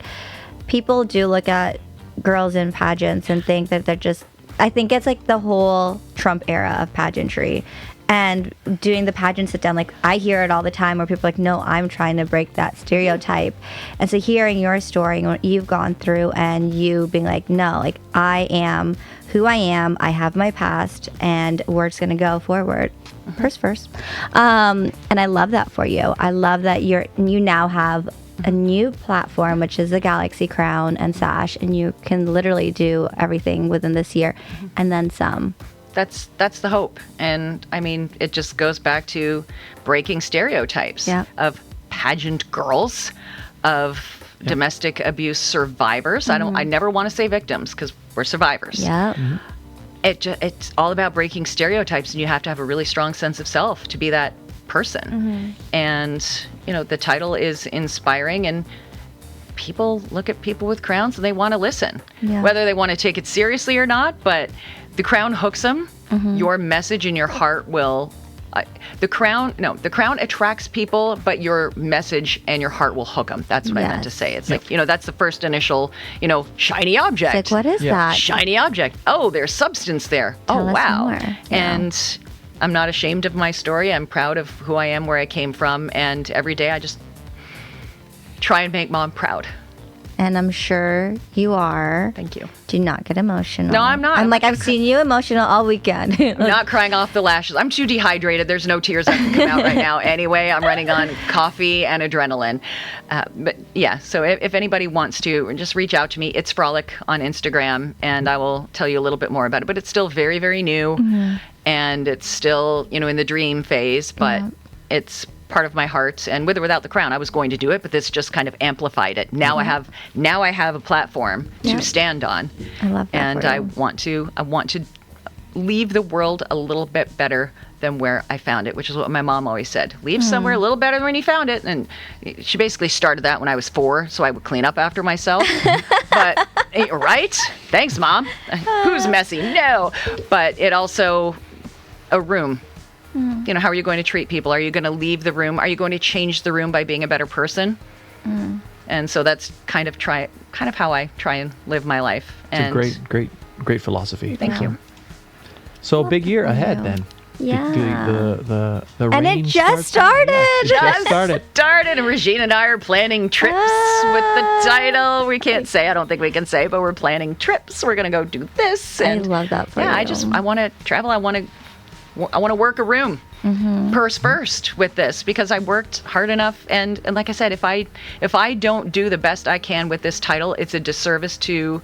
people do look at girls in pageants and think that they're just. I think it's like the whole Trump era of pageantry. And doing the pageant sit down, like I hear it all the time where people are like, no, I'm trying to break that stereotype. And so hearing your story and what you've gone through and you being like, no, like I am who I am. I have my past and we're just going to go forward. Purse first. And I love that for you. I love that you now have a new platform, which is the Galaxy Crown and Sash, and you can literally do everything within this year and then some. That's the hope. And I mean, it just goes back to breaking stereotypes of pageant girls, of domestic abuse survivors. I never want to say victims because we're survivors. Yeah. It's all about breaking stereotypes, and you have to have a really strong sense of self to be that person. And, you know, the title is inspiring, and people look at people with crowns and they want to listen, whether they want to take it seriously or not. But the crown hooks them. Your message and your heart will. The crown attracts people, but your message and your heart will hook them. That's what I meant to say. It's like, you know, that's the first initial, you know, shiny object. It's like, what is that? Shiny object. Oh, there's substance there. Tell oh, us wow. more. Yeah. And I'm not ashamed of my story. I'm proud of who I am, where I came from. And every day I just try and make Mom proud. And I'm sure you are. Thank you. Do not get emotional. No, I'm not. I'm like, I've seen you emotional all weekend. I'm not crying off the lashes. I'm too dehydrated. There's no tears that can come out right now. Anyway, I'm running on coffee and adrenaline. But yeah, so if anybody wants to, just reach out to me. It's Frolic on Instagram, and I will tell you a little bit more about it. But it's still very, very new, and it's still, you know, in the dream phase, but it's part of my heart, and with or without the crown, I was going to do it, but this just kind of amplified it. Now I have a platform to stand on. I love that. And for you. I want to leave the world a little bit better than where I found it, which is what my mom always said. Leave somewhere a little better than when you found it. And she basically started that when I was 4, so I would clean up after myself. But right? Thanks, Mom. Who's messy? No. But it also a room. You know, how are you going to treat people? Are you going to leave the room? Are you going to change the room by being a better person? And so that's kind of how I try and live my life. It's a great philosophy. Thank you. So a big year for ahead you. then. Yeah. The And it rain just starts- started. Yeah, it just started. And Regine and I are planning trips with the title. We can't say, I don't think we can say, but we're planning trips. We're going to go do this. I And love that for you. I want to travel. I want to work a room, purse first with this, because I worked hard enough. And like I said, if I don't do the best I can with this title, it's a disservice to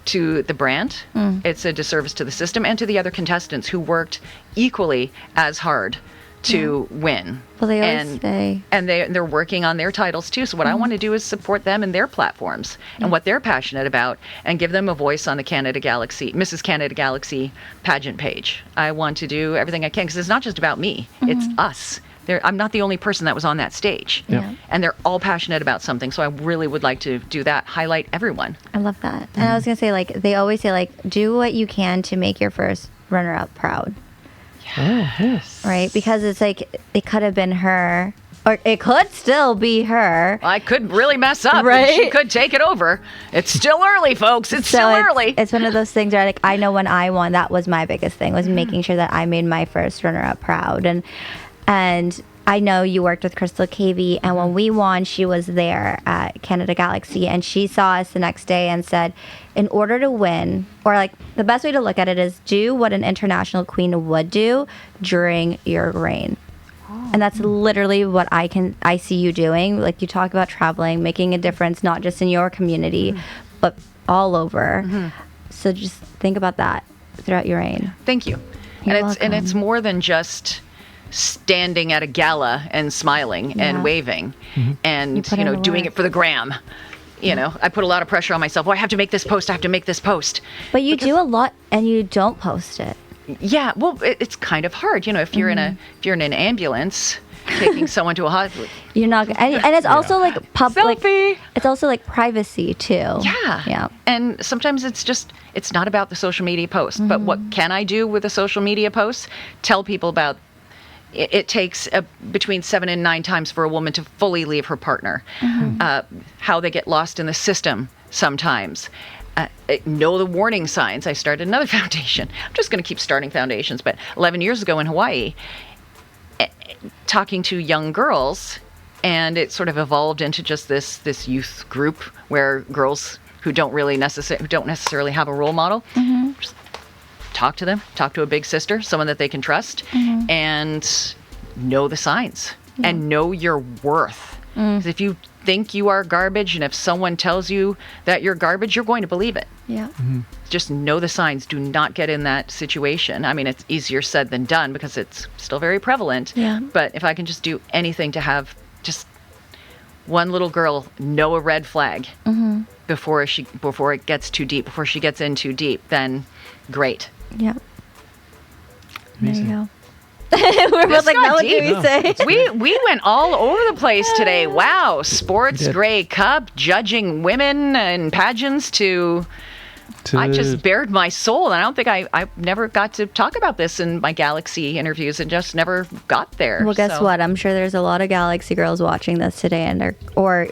the brand. It's a disservice to the system and to the other contestants who worked equally as hard to win. Well, they always say. And they're working on their titles too. So what I want to do is support them and their platforms and what they're passionate about, and give them a voice on the Mrs. Canada Galaxy pageant page. I want to do everything I can, because it's not just about me. It's us. I'm not the only person that was on that stage. Yeah. And they're all passionate about something. So I really would like to do that, highlight everyone. I love that. And I was going to say, like, they always say, like, do what you can to make your first runner-up proud. Yes. Right? Because it's like, it could have been her, or it could still be her. I could really mess up. Right? And she could take it over. It's still early, folks. It's still early. It's one of those things where, like, I know when I won, that was my biggest thing, was making sure that I made my first runner-up proud. And I know you worked with Crystal Cavey, and when we won, she was there at Canada Galaxy, and she saw us the next day and said, in order to win, or like the best way to look at it is do what an international queen would do during your reign. And that's literally what I see you doing. Like, you talk about traveling, making a difference, not just in your community, but all over. So just think about that throughout your reign. Thank you. You're And it's welcome. more than just standing at a gala and smiling and waving and put in the doing work. it for the gram. You know, I put a lot of pressure on myself. Oh, I have to make this post. I have to make this post. But you do a lot and you don't post it. Yeah, well, it's kind of hard. You know, if you're in an ambulance taking someone to a hospital. You're not, and it's also like public. Selfie. It's also like privacy too. Yeah. Yeah. And sometimes it's not about the social media post, but what can I do with a social media post? Tell people about. It takes between 7 and 9 times for a woman to fully leave her partner. How they get lost in the system sometimes. Know the warning signs. I started another foundation. I'm just going to keep starting foundations. But 11 years ago in Hawaii, talking to young girls, and it sort of evolved into just this youth group where girls who don't necessarily have a role model. Just talk to them, talk to a big sister, someone that they can trust, and know the signs and know your worth. Because if you think you are garbage, and if someone tells you that you're garbage, you're going to believe it. Yeah. Just know the signs. Do not get in that situation. I mean, it's easier said than done because it's still very prevalent. Yeah. But if I can just do anything to have just one little girl know a red flag before it gets too deep, before she gets in too deep, then great. Yeah. Amazing. There you go. We're both like, got what do we say? We went all over the place today. Wow. Sports, Grey Cup, judging women and pageants to I just bared my soul. And I don't think I never got to talk about this in my Galaxy interviews and just never got there. Well, guess what? I'm sure there's a lot of Galaxy girls watching this today, and or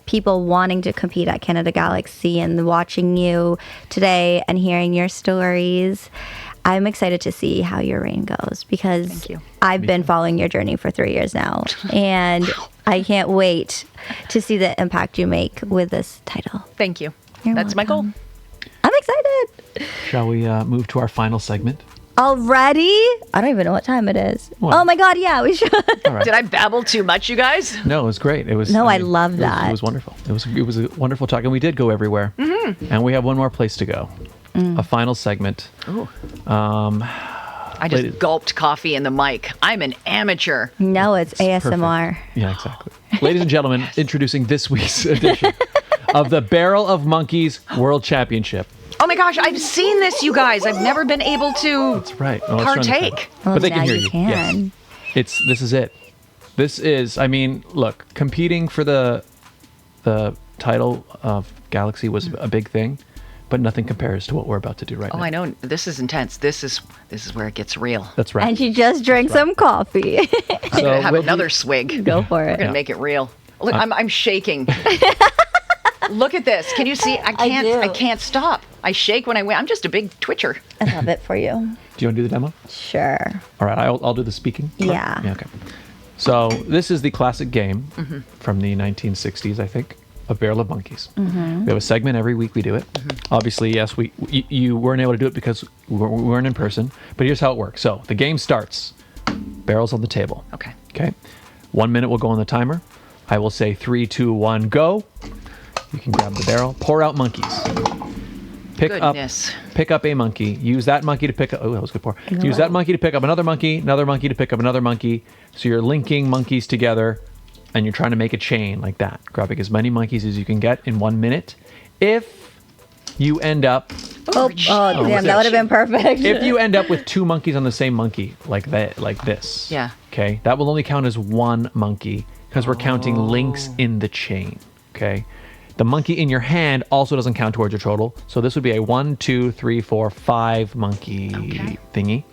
people wanting to compete at Canada Galaxy and watching you today and hearing your stories. I'm excited to see how your reign goes because Thank you. I've been following your journey for 3 years now, and I can't wait to see the impact you make with this title. Thank you. You're That's my goal. welcome. I'm excited. Shall we move to our final segment? Already? I don't even know what time it is. What? Oh my God, yeah, we should. All right. Did I babble too much, you guys? No, it was great. It was. No, I love that. It was wonderful. It was a wonderful talk, and we did go everywhere. And we have one more place to go. A final segment. Ooh. I just gulped coffee in the mic. I'm an amateur. No, it's ASMR. Perfect. Yeah, exactly. Ladies and gentlemen, introducing this week's edition of the Barrel of Monkeys World Championship. Oh my gosh, I've seen this, you guys. I've never been able to That's right. Oh, let's turn the camera. partake. Well, But they now can hear you you. can. Yes. This is it. This is, I mean, look, competing for the title of Galaxy was a big thing, but nothing compares to what we're about to do right Oh, now. I know. This is intense. This is where it gets real. That's right. And she just drank some coffee. I'm gonna have we'll another swig. Go for We're it. gonna make it real. Look, I'm shaking. Look at this. Can you see? I do. can't stop. I shake when I win. I'm just a big twitcher. I love it for you. Do you want to do the demo? Sure. All right, I'll do the speaking. Yeah. Okay. So this is the classic game from the 1960s, I think, of Barrel of Monkeys. We have a segment every week. We do it. Obviously, yes, you weren't able to do it because we weren't in person. But here's how it works. So the game starts. Barrels on the table. Okay. Okay. 1 minute will go on the timer. I will say 3, 2, 1, go. You can grab the barrel. Pour out monkeys. Goodness. Pick up a monkey. Use that monkey to pick up. Oh, that was a good pour. Use that monkey to pick up another monkey to pick up another monkey. So you're linking monkeys together, and you're trying to make a chain like that, grabbing as many monkeys as you can get in 1 minute. If you end up, Oh, damn, that would have been perfect. if you end up with 2 monkeys on the same monkey, like that, like this. Yeah. Okay, that will only count as 1 monkey because we're counting links in the chain. Okay. The monkey in your hand also doesn't count towards your total. So this would be a 1, 2, 3, 4, 5 monkey thingy.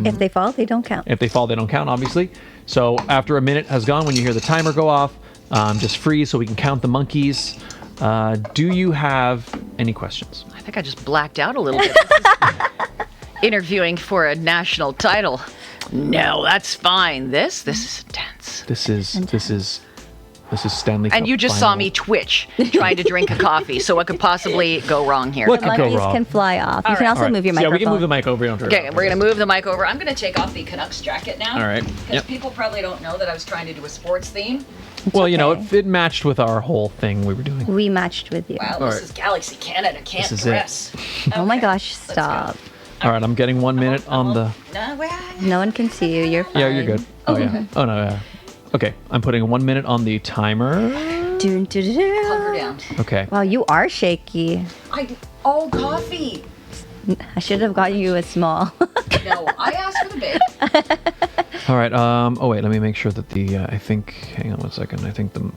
If they fall, they don't count. If they fall, they don't count, obviously. So after a minute has gone, when you hear the timer go off, just freeze so we can count the monkeys. Do you have any questions? I think I just blacked out a little bit. This is interviewing for a national title. No, that's fine. This is intense. This is Stanley Cup And you just saw final. me twitch trying to drink a coffee. So what could possibly go wrong here? What The could go monkeys wrong? can fly off. You can also All right. move your So yeah, microphone. we can move the mic over. You don't have to Okay, we're going to move the mic over. I'm going to take off the Canucks jacket now. All right. Because Yep. people probably don't know that I was trying to do a sports theme. Well, you know, okay. it matched with our whole thing we were doing. We matched with you. Wow, All this right. is Galaxy Canada. Can't This is dress. Oh my Okay, gosh, let's go. stop. All right, I'm getting 1 minute on the... No, well, No one can see you. You're fine. Yeah, you're good. Oh, yeah. Oh, no, yeah. Okay, I'm putting 1 minute on the timer. Dun, dun, dun, dun. Hunker down. Okay. Wow, you are shaky. Coffee. I should have gotten you a small. No, I asked for the big. All right. Oh wait, let me make sure that the. I think. Hang on 1 second. I think the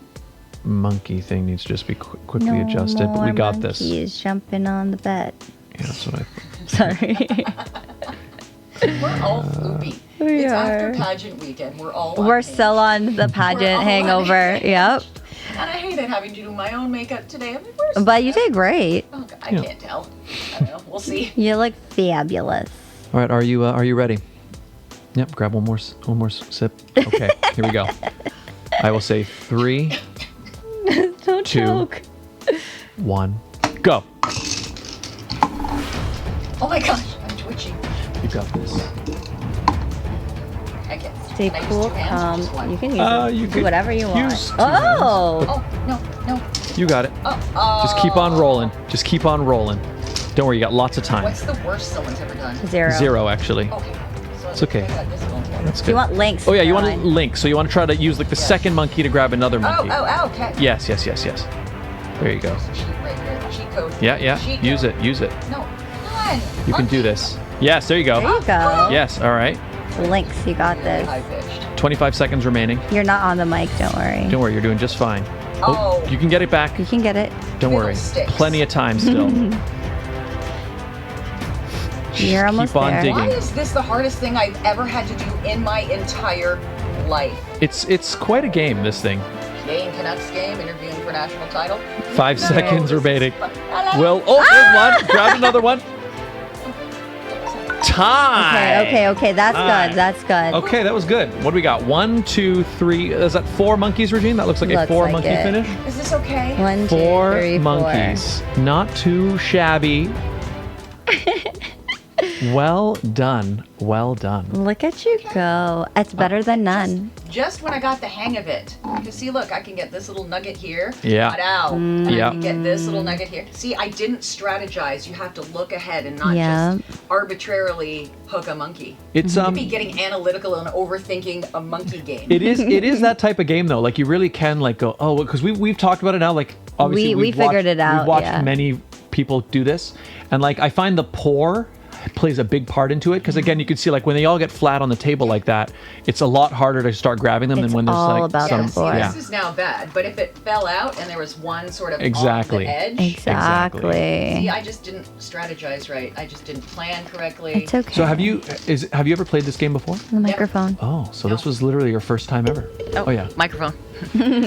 monkey thing needs to just be quickly adjusted. But we got this. He's jumping on the bed. Yeah, that's what I. Sorry. We're all floopy. We It's are. after pageant weekend. We're all We're unhinged. still on the pageant all hangover. unhinged. Yep. And I hated having to do my own makeup today. I'm like, where's But you did great. Oh, God, I can't tell. I don't know. We'll see. You look fabulous. All right. Are you ready? Yep. Grab one more sip. Okay. Here we go. I will say 3, Don't 2, choke. 1, go. Oh my gosh, I'm twitching. You got this. I can't. Stay Can I use cool, 2 hands or calm. just one? You can use You do could whatever you want. use 2 Oh. Oh, no. You got it. Just keep on rolling. Just keep on rolling. Don't worry, you got lots of time. What's the worst someone's ever done? 0. 0 actually. Okay. So It's okay. I got this going for me. That's Do good. you want links? Oh yeah, you want to Caroline? link. So you want to try to use like the second monkey to grab another monkey. Okay. Yes. There you go. Cheat right here. Cheat code. Yeah. Cheat Use code. it. Use it. No. Come on. You can do this. Yes, there you go. There you go. Yes, all right. Links, you got this. High pitched. 25 seconds remaining. You're not on the mic, don't worry. Don't worry, you're doing just fine. Oh. You can get it back. You can get it. Don't Little worry. sticks. Plenty of time still. You're almost keep on there. digging. Why is this the hardest thing I've ever had to do in my entire life? It's quite a game, this thing. Canadian Canucks game, interviewing for national title. 5 seconds this remaining. is fun. Well, there's one. Grab another one. Time. Okay. That's Time. good. That's good. Okay, that was good. What do we got? 1, 2, 3. Is that 4 monkeys, Regine? That looks like a Looks 4 like monkey it. finish. Is this okay? 1, 2, 4 3, 4. monkeys. Not too shabby. Well done. Well done. Look at you go. It's better than none. Just when I got the hang of it. You see, look, I can get this little nugget here. Yeah. Cut out. And Yeah. I can get this little nugget here. See, I didn't strategize. You have to look ahead and not Yeah. just arbitrarily hook a monkey. It's You'd be getting analytical and overthinking a monkey game. it is that type of game though. Like you really can like go, oh, because we've talked about it now. Like obviously We we've figured watched, it out, We've watched yeah. many people do this, and like I find the pour plays a big part into it because again you can see like when they all get flat on the table like that, it's a lot harder to start grabbing them It's than when there's all like about some the board. yeah. This is now bad, but if it fell out and there was one sort of Exactly. on the edge, Exactly. see, I just didn't strategize right. I just didn't plan correctly. It's okay. So have you ever played this game before? The microphone. Oh, so this was literally your first time ever. Oh yeah. Microphone.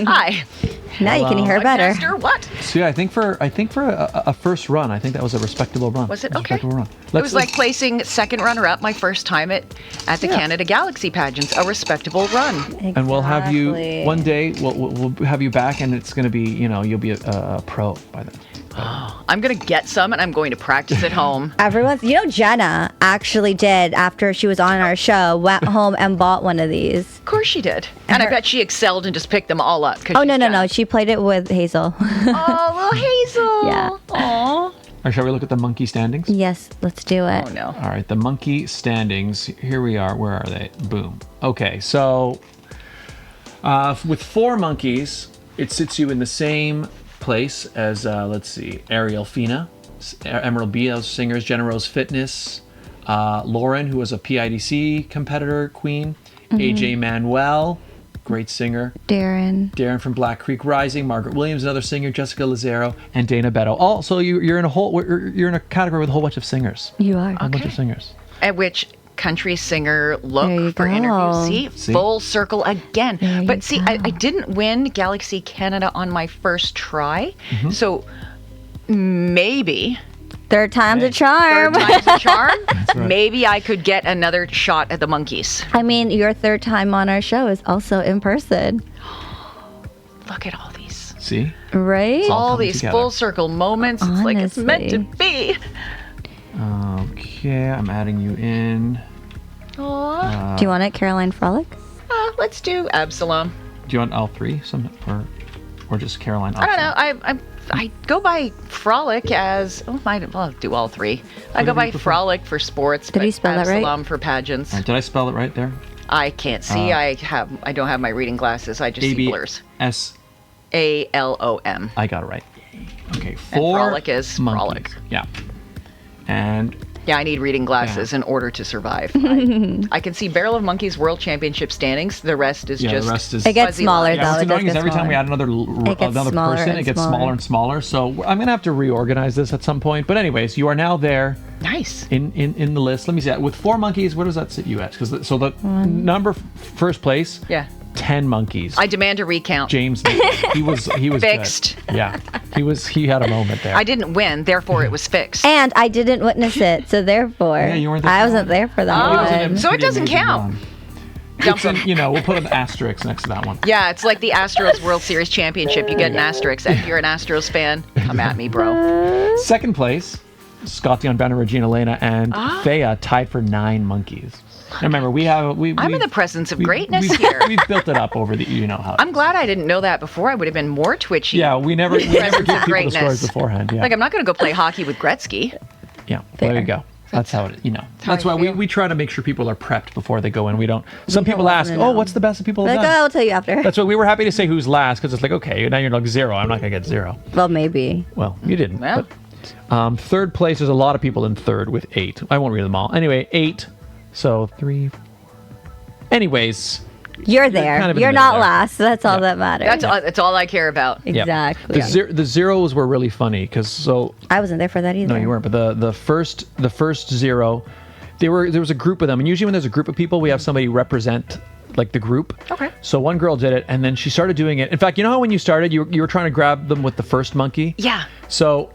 Hi. Now you can hear better. Podcaster, what? So yeah, I think for a first run, I think that was a respectable run. Was it? a Okay. respectable run. It was like placing second runner-up my first time at the Canada Galaxy pageants. A respectable run. And we'll have you Exactly. one day. We'll have you back, and it's going to be you'll be a pro by then. I'm going to get some and I'm going to practice at home. Everyone's, Jenna actually did after she was on our show, went home and bought one of these. Of course she did. And I her- bet she excelled and just picked them all up. Oh, no. She played it with Hazel. Oh, little Hazel. Yeah. Aw. Or shall we look at the monkey standings? Yes, let's do it. Oh, no. All right, the monkey standings. Here we are. Where are they? Boom. Okay, so with 4 monkeys, it sits you in the same place as let's see, Ariel Fina, Emerald B, those singers, Jenna Rose Fitness, Lauren, who was a PIDC competitor queen, AJ Manuel, great singer, Darren from Black Creek Rising, Margaret Williams, another singer, Jessica Lazaro, and Dana Beto. Also, you're in a category with a whole bunch of singers. You are. A whole bunch of singers. At which country singer There you look for go. interviews. See, full circle again. There you But see, go. I didn't win Galaxy Canada on my first try. Mm-hmm. So maybe Third time's a charm. third time's a charm. right. Maybe I could get another shot at the monkeys. I mean, your third time on our show is also in person, Look at all these. See? right? all All coming these together. full circle moments. It's like it's meant to Honestly. be. Okay, I'm adding you in. Aw. Do you want it, Caroline Frolic? Let's do Absalom. Do you want all 3? Or just Caroline? I don't know. I go by Frolic as I'll do all 3. I go do by you prefer? Frolic for sports, Did but you spell that right? Absalom for pageants. Did I spell it right there? I can't see. I don't have my reading glasses. I just see blurs. Alom. I got it right. Okay, And 4 frolic is monkeys. frolic. Yeah. And Yeah, I need reading glasses in order to survive. I can see Barrel of Monkeys World Championship standings. The rest is just the rest is... It gets fuzzy smaller lines. Yeah, though. what's It does annoying is get every time we smaller. add another gets smaller person, and it gets smaller. smaller and smaller. So I'm going to have to reorganize this at some point. But anyways, you are now there Nice. in the list. Let me see. With 4 monkeys, where does that sit you at? Because so the number first place, Yeah. 10 monkeys. I demand a recount. James, he was Fixed. good. Yeah, he had a moment there. I didn't win, therefore it was fixed. And I didn't witness it, so therefore, Yeah, you weren't there I for wasn't that. there for It that was an one. So it pretty doesn't amazing count. run. Dump It's in, them. we'll put an asterisk next to that one. Yeah, it's like the Astros World Series Championship. You get an asterisk. And if you're an Astros fan, come at me, bro. Second place, Scott, Dion, Brown, and Regine, Alaina, and Thea tied for 9 monkeys. Now remember, I'm in the presence of greatness here. We've built it up over the, how. I'm glad I didn't know that before. I would have been more twitchy. Yeah, we never give Presence of people the greatness. scores beforehand. Yeah, Like, I'm not going to go play hockey with Gretzky. yeah. There you go. That's how it. That's how why I feel. we try to make sure people are prepped before they go in. We don't. Some people don't ask, wanna "Oh, know. what's the best that people have Like, oh, done?" I'll tell you after. That's why we were happy to say who's last because it's like, okay, now you're like 0. I'm not gonna get 0. Well, maybe. Well, you didn't. Well. But, third place, there's a lot of people in third with 8. I won't read them all. Anyway, 8. So 3, 4. Anyways, You're there. kind of in the You're middle not there. last. That's all that matters. That's all I care about. yeah. Exactly. The zeros were really funny because I wasn't there for that either. no, you weren't. But the first 0, there was a group of them, and usually when there's a group of people, we have somebody represent like the group. Okay. So one girl did it, and then she started doing it. In fact, you know how when you started, you were trying to grab them with the first monkey. Yeah. So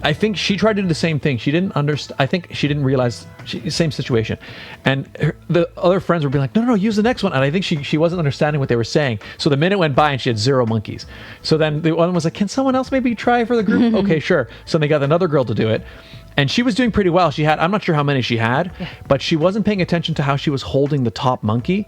I think she tried to do the same thing. She didn't understand. I think she didn't realize. Same situation. And the other friends were being like, no, use the next one. And I think she wasn't understanding what they were saying. So the minute went by and she had 0 monkeys. So then the one was like, can someone else maybe try for the group? Okay, sure. So they got another girl to do it. And she was doing pretty well. I'm not sure how many she had, but she wasn't paying attention to how she was holding the top monkey.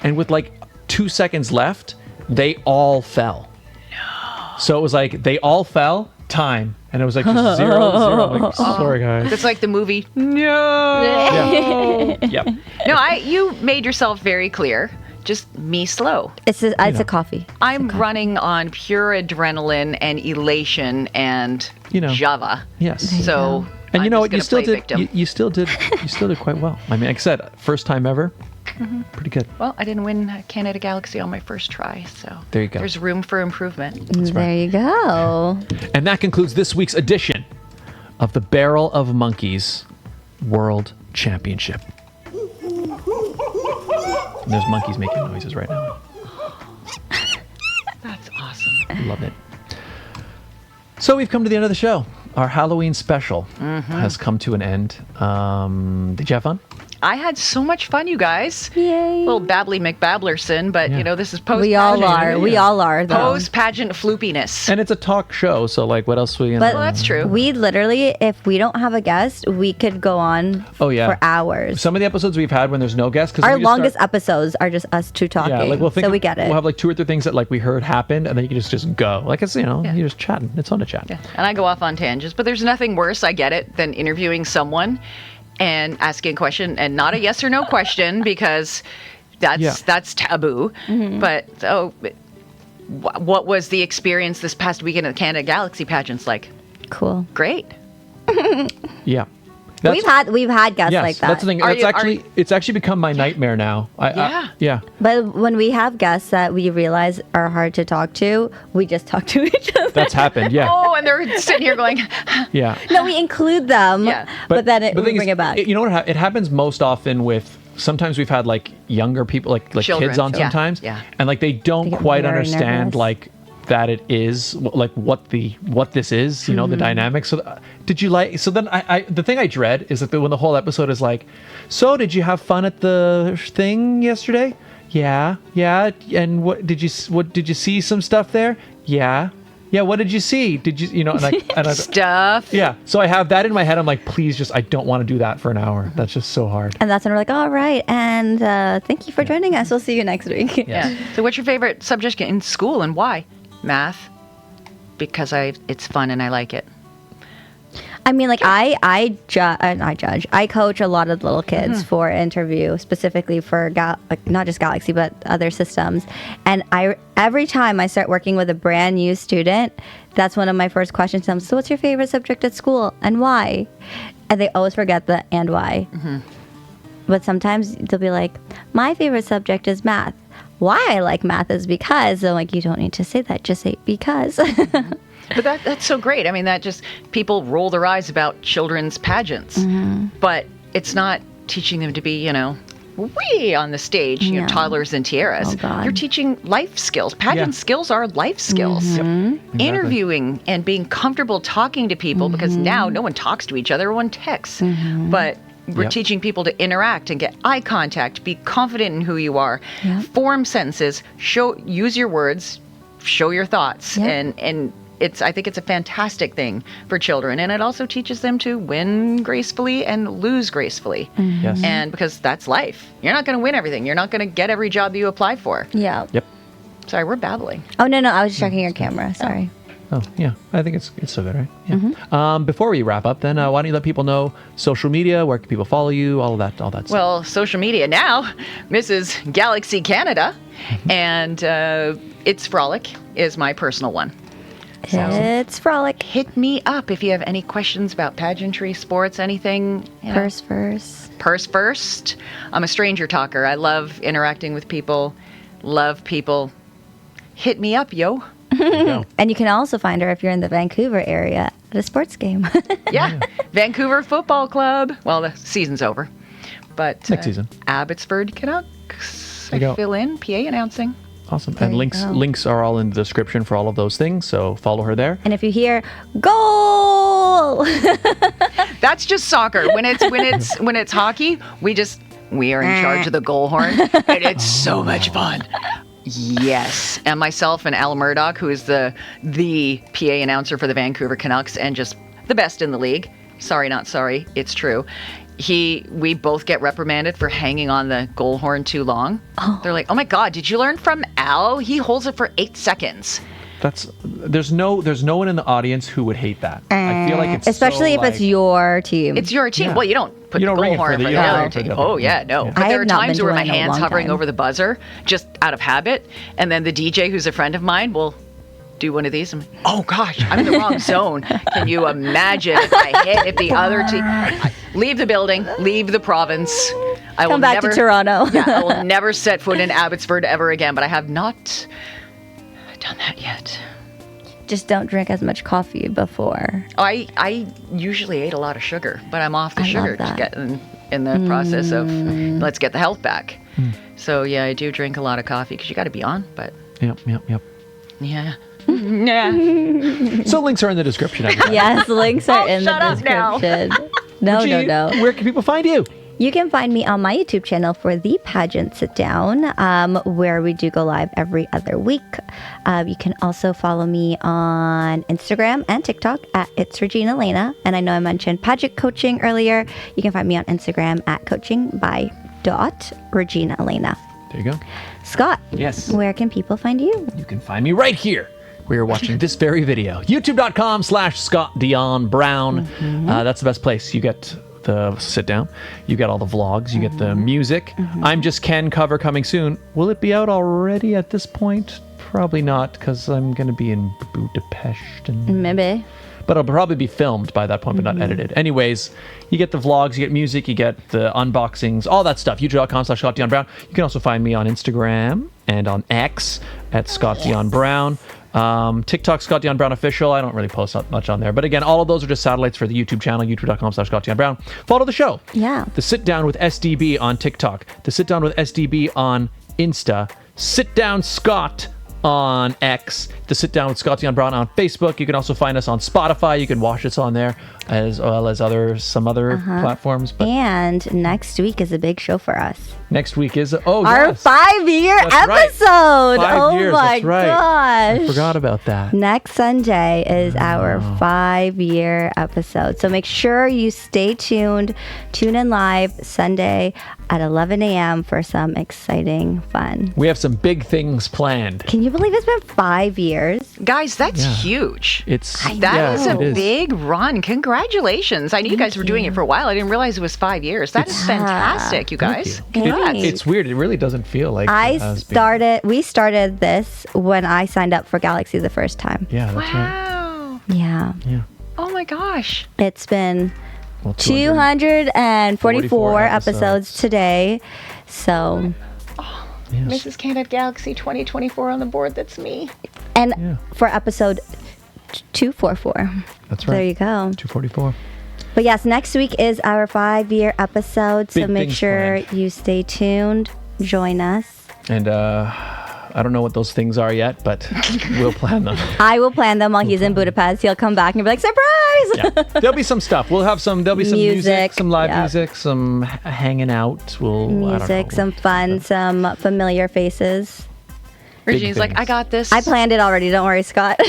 And with like 2 seconds left, they all fell. No. So it was like, they all fell, time. And it was like just 0, 0. I'm like, sorry, guys. It's like the movie. Yeah. Yep. No, you made yourself very clear. Just me slow. It's a coffee. I'm running on pure adrenaline and elation and Java. Yes. So And you know what? I'm You just still gonna play did. victim. You still did. You still did quite well. I mean, like I said, first time ever. Pretty good. Well, I didn't win Canada Galaxy on my first try, so There you go. There's room for improvement. There you go. And that concludes this week's edition of the Barrel of Monkeys World Championship. And there's monkeys making noises right now. That's awesome. Love it. So we've come to the end of the show. Our Halloween special has come to an end. Did you have fun? I had so much fun, you guys. Yay. Little babbly McBabblerson, but Yeah. this is post. We all are. We all are, though. Post pageant floopiness. And it's a talk show, so like, what else we? But Well, that's true. We literally, if we don't have a guest, we could go on Oh, yeah. for hours. Some of the episodes we've had when there's no guests, because Our longest episodes are just us two talking. Yeah, like so we get it. We'll have like 2 or 3 things that like we heard happened, and then you can just go. Like it's you're just chatting. It's fun to chat. Yeah. And I go off on tangents, but there's nothing worse, I get it, than interviewing someone and asking a question and not a yes or no question because that's taboo. But what was the experience this past weekend at the Canada Galaxy pageants like? Cool. Great. Yeah. We've had guests yes, like that. that's the thing. It's actually become my nightmare now. Yeah. But when we have guests that we realize are hard to talk to, we just talk to each other. That's happened. Yeah. Oh, and they're sitting here going, Yeah. No, we include them. Yeah. But then the we thing bring is, it back. You know what? It happens most often with. Sometimes we've had like younger people, like Children. kids on Yeah. sometimes, Yeah. and like they don't They get quite very understand nervous. like that it is like what this is, the dynamics. So did you like? So then I the thing I dread is that when the whole episode is like, so did you have fun at the thing yesterday? Yeah. And what did you see some stuff there? Yeah. What did you see? Did you stuff. Yeah. So I have that in my head. I'm like, please I don't want to do that for an hour. That's just so hard. And that's when we're like, all right. And thank you for joining us. We'll see you next week. Yeah. So what's your favorite subject in school and why? Math, because it's fun and I like it. I mean, like I judge. I coach a lot of little kids for interview, specifically for like not just Galaxy but other systems. And every time I start working with a brand new student, that's one of my first questions to them. So, what's your favorite subject at school and why? And they always forget the and why. But sometimes they'll be like, my favorite subject is math. Why I like math is because. I'm like, you don't need to say that. Just say because. But that's so great. I mean, that just people roll their eyes about children's pageants, but it's not teaching them to be, way on the stage, toddlers and tiaras. Oh, God. You're teaching life skills. Pageant skills are life skills. Interviewing and being comfortable talking to people, because now no one talks to each other, everyone texts. But we're teaching people to interact and get eye contact, be confident in who you are, form sentences, use your words, show your thoughts, and I think it's a fantastic thing for children, and it also teaches them to win gracefully and lose gracefully. Yes. And because that's life. You're not going to win everything. You're not going to get every job that you apply for. Yeah. Yep. Sorry, we're babbling. Oh, no, I was just checking your camera. Sorry. Oh, yeah. I think it's so good, right? Yeah. Before we wrap up, then, why don't you let people know social media, where can people follow you, all that stuff. Well, social media now, Mrs. Galaxy Canada, and It's Frolic is my personal one. It's Frolic. Hit me up if you have any questions about pageantry, sports, anything. Purse first. Purse first. I'm a stranger talker. I love interacting with people, love people. Hit me up, yo. And you can also find her if you're in the Vancouver area at a sports game. Yeah. Vancouver Football Club. Well, the season's over. But next season. Abbotsford Canucks. There you go. Fill in, PA announcing. Awesome. There And you links go. links are all in the description for all of those things, so follow her there. And if you hear goal, That's just soccer. When it's hockey, we are in charge of the goal horn, and it's so much fun. Yes. And myself and Al Murdoch, who is the PA announcer for the Vancouver Canucks and just the best in the league. Sorry, not sorry. It's true. We both get reprimanded for hanging on the goal horn too long. They're like, oh my God, did you learn from Al? He holds it for 8 seconds. There's no one in the audience who would hate that. I feel like it's especially so, if it's your team. It's your team. Yeah. Well, you don't put You the don't ring goal it for horn the- for you the don't ring other it for the team. other Oh, team. yeah, no. Yeah. But I there are have not times been where to my one in a hand's long hovering time. over the buzzer just out of habit, and then the DJ, who's a friend of mine, will do one of these. I'm like, oh gosh, I'm in the wrong zone. Can you imagine if the other team leave the building, leave the province? I will Come back never, to Toronto. Yeah, I will never set foot in Abbotsford ever again. But I have not done that yet. Just don't drink as much coffee before. I usually ate a lot of sugar, but I'm off the I sugar love that. to get in the process of let's get the health back. So yeah, I do drink a lot of coffee because you got to be on. But Yep. yeah. Yeah. So links are in the description. everybody. Yes, links are in shut the up now. description. No. Where can people find you? You can find me on my YouTube channel for the Pageant Sit Down, where we do go live every other week. You can also follow me on Instagram and TikTok at It's Regine Alaina. And I know I mentioned pageant coaching earlier. You can find me on Instagram at coaching by.Regina Alaina. There you go. Scott, Yes. where can people find you? You can find me right here. We are watching this very video. YouTube.com/Scott Dion Brown. That's the best place. You get the sit down. You get all the vlogs. You get the music. I'm Just Ken cover coming soon. Will it be out already at this point? Probably not, because I'm going to be in Budapest. Maybe. But it'll probably be filmed by that point, but not edited. Anyways, you get the vlogs, you get music, you get the unboxings, all that stuff. YouTube.com/Scott Dion Brown. You can also find me on Instagram and on X at Scott Dion Brown. TikTok, Scott Dion Brown Official. I don't really post much on there. But again, all of those are just satellites for the YouTube channel, youtube.com/Scott Dion Brown. Follow the show. Yeah. The Sit Down with SDB on TikTok. The Sit Down with SDB on Insta. Sit Down Scott on X. The Sit Down with Scott Dion Brown on Facebook. You can also find us on Spotify. You can watch us on there, as well as some other platforms. But And next week is a big show for us. next week is Our yes. 5-year That's right. episode. 5 years, my that's right. gosh. I forgot about that. Next Sunday is our 5-year episode. So make sure you stay tuned. Tune in live Sunday at 11 a.m. for some exciting fun. We have some big things planned. Can you you believe it's been 5 years? Guys, that's Yeah. huge. That That is a it is. big run. Congratulations. I knew you guys were doing it for a while. I didn't realize it was 5 years. That is fantastic, you guys. Thank you. Congrats. It's weird. It really doesn't feel like it has been. We started this when I signed up for Galaxy the first time. Yeah, that's right. Wow. Yeah. Yeah. Oh my gosh. It's been Well, 244 episodes today. So, Yes. Mrs. Canada Galaxy 2024 on the board. That's me. and Yeah. for episode 244. That's right. There you go. 244. But yes, next week is our 5-year episode. So Big make things sure planned. you stay tuned. Join us. And I don't know what those things are yet, but we'll plan them. I will plan them while he's in Budapest. He'll come back and be like, surprise! Yeah. There'll be some stuff. We'll have some. There'll be some music, some live yeah. music, some hanging out. We'll I don't Music, know. some fun, some familiar faces. Regine's like, things. I got this. I planned it already. Don't worry, Scott.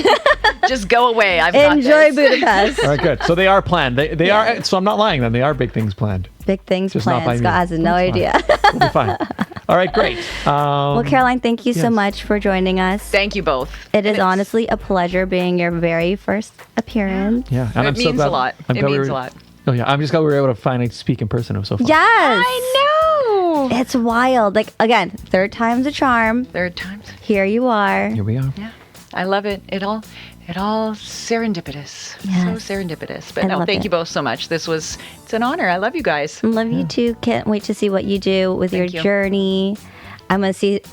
Just go away. I've got Enjoy this. Budapest. All right, good. So they are planned. They are. So I'm not lying. Then they are big things planned. Big things Just not by planned. me. Scott has no That's idea. We'll be fine. All right, great. Well, Caroline, thank you so yes. much for joining us. Thank you both. It is And it's- honestly a pleasure being your very first appearance. Yeah, and It I'm so means glad. a lot. I'm It glad means were, a lot. Oh yeah, I'm just glad we were able to finally speak in person. It was so fun. Yes. I know. It's wild. Like, again, third time's a charm. Third times. Here you are. Here we are. Yeah. I love it. It all serendipitous. Yes. So serendipitous. But I no, love thank it. you both so much. It's an honor. I love you guys. Love you too. Can't wait to see what you do with Thank your you. journey.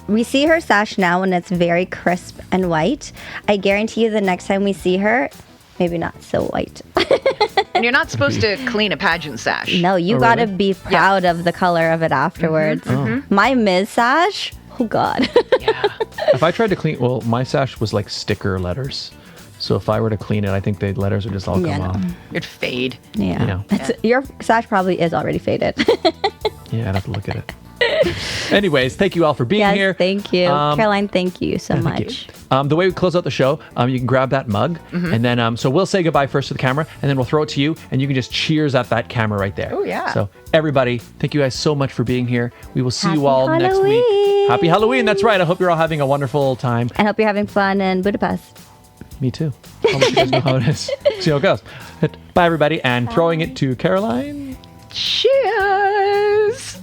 We see her sash now and it's very crisp and white. I guarantee you the next time we see her, maybe not so white. And you're not supposed to clean a pageant sash. No, you Oh, gotta really? be proud of the color of it afterwards. My Ms. sash, oh God. Yeah. If I tried to clean, well, my sash was like sticker letters. So if I were to clean it, I think the letters would just all Yeah, come no. off. It'd fade. Yeah. You know. Your sash probably is already faded. Yeah, I'd have to look at it. Anyways, thank you all for being Yes, here. thank you. Caroline, thank you so Thank much. you. The way we close out the show, you can grab that mug, and then so we'll say goodbye first to the camera, and then we'll throw it to you, and you can just cheers at that camera right there. Oh, yeah. So everybody, thank you guys so much for being here. We will see Happy you all next week. Halloween. Happy Halloween! That's right. I hope you're all having a wonderful time. I hope you're having fun in Budapest. Me too. I'll let you guys know how it is. See how it goes. Bye, everybody, and throwing it to Caroline. Cheers.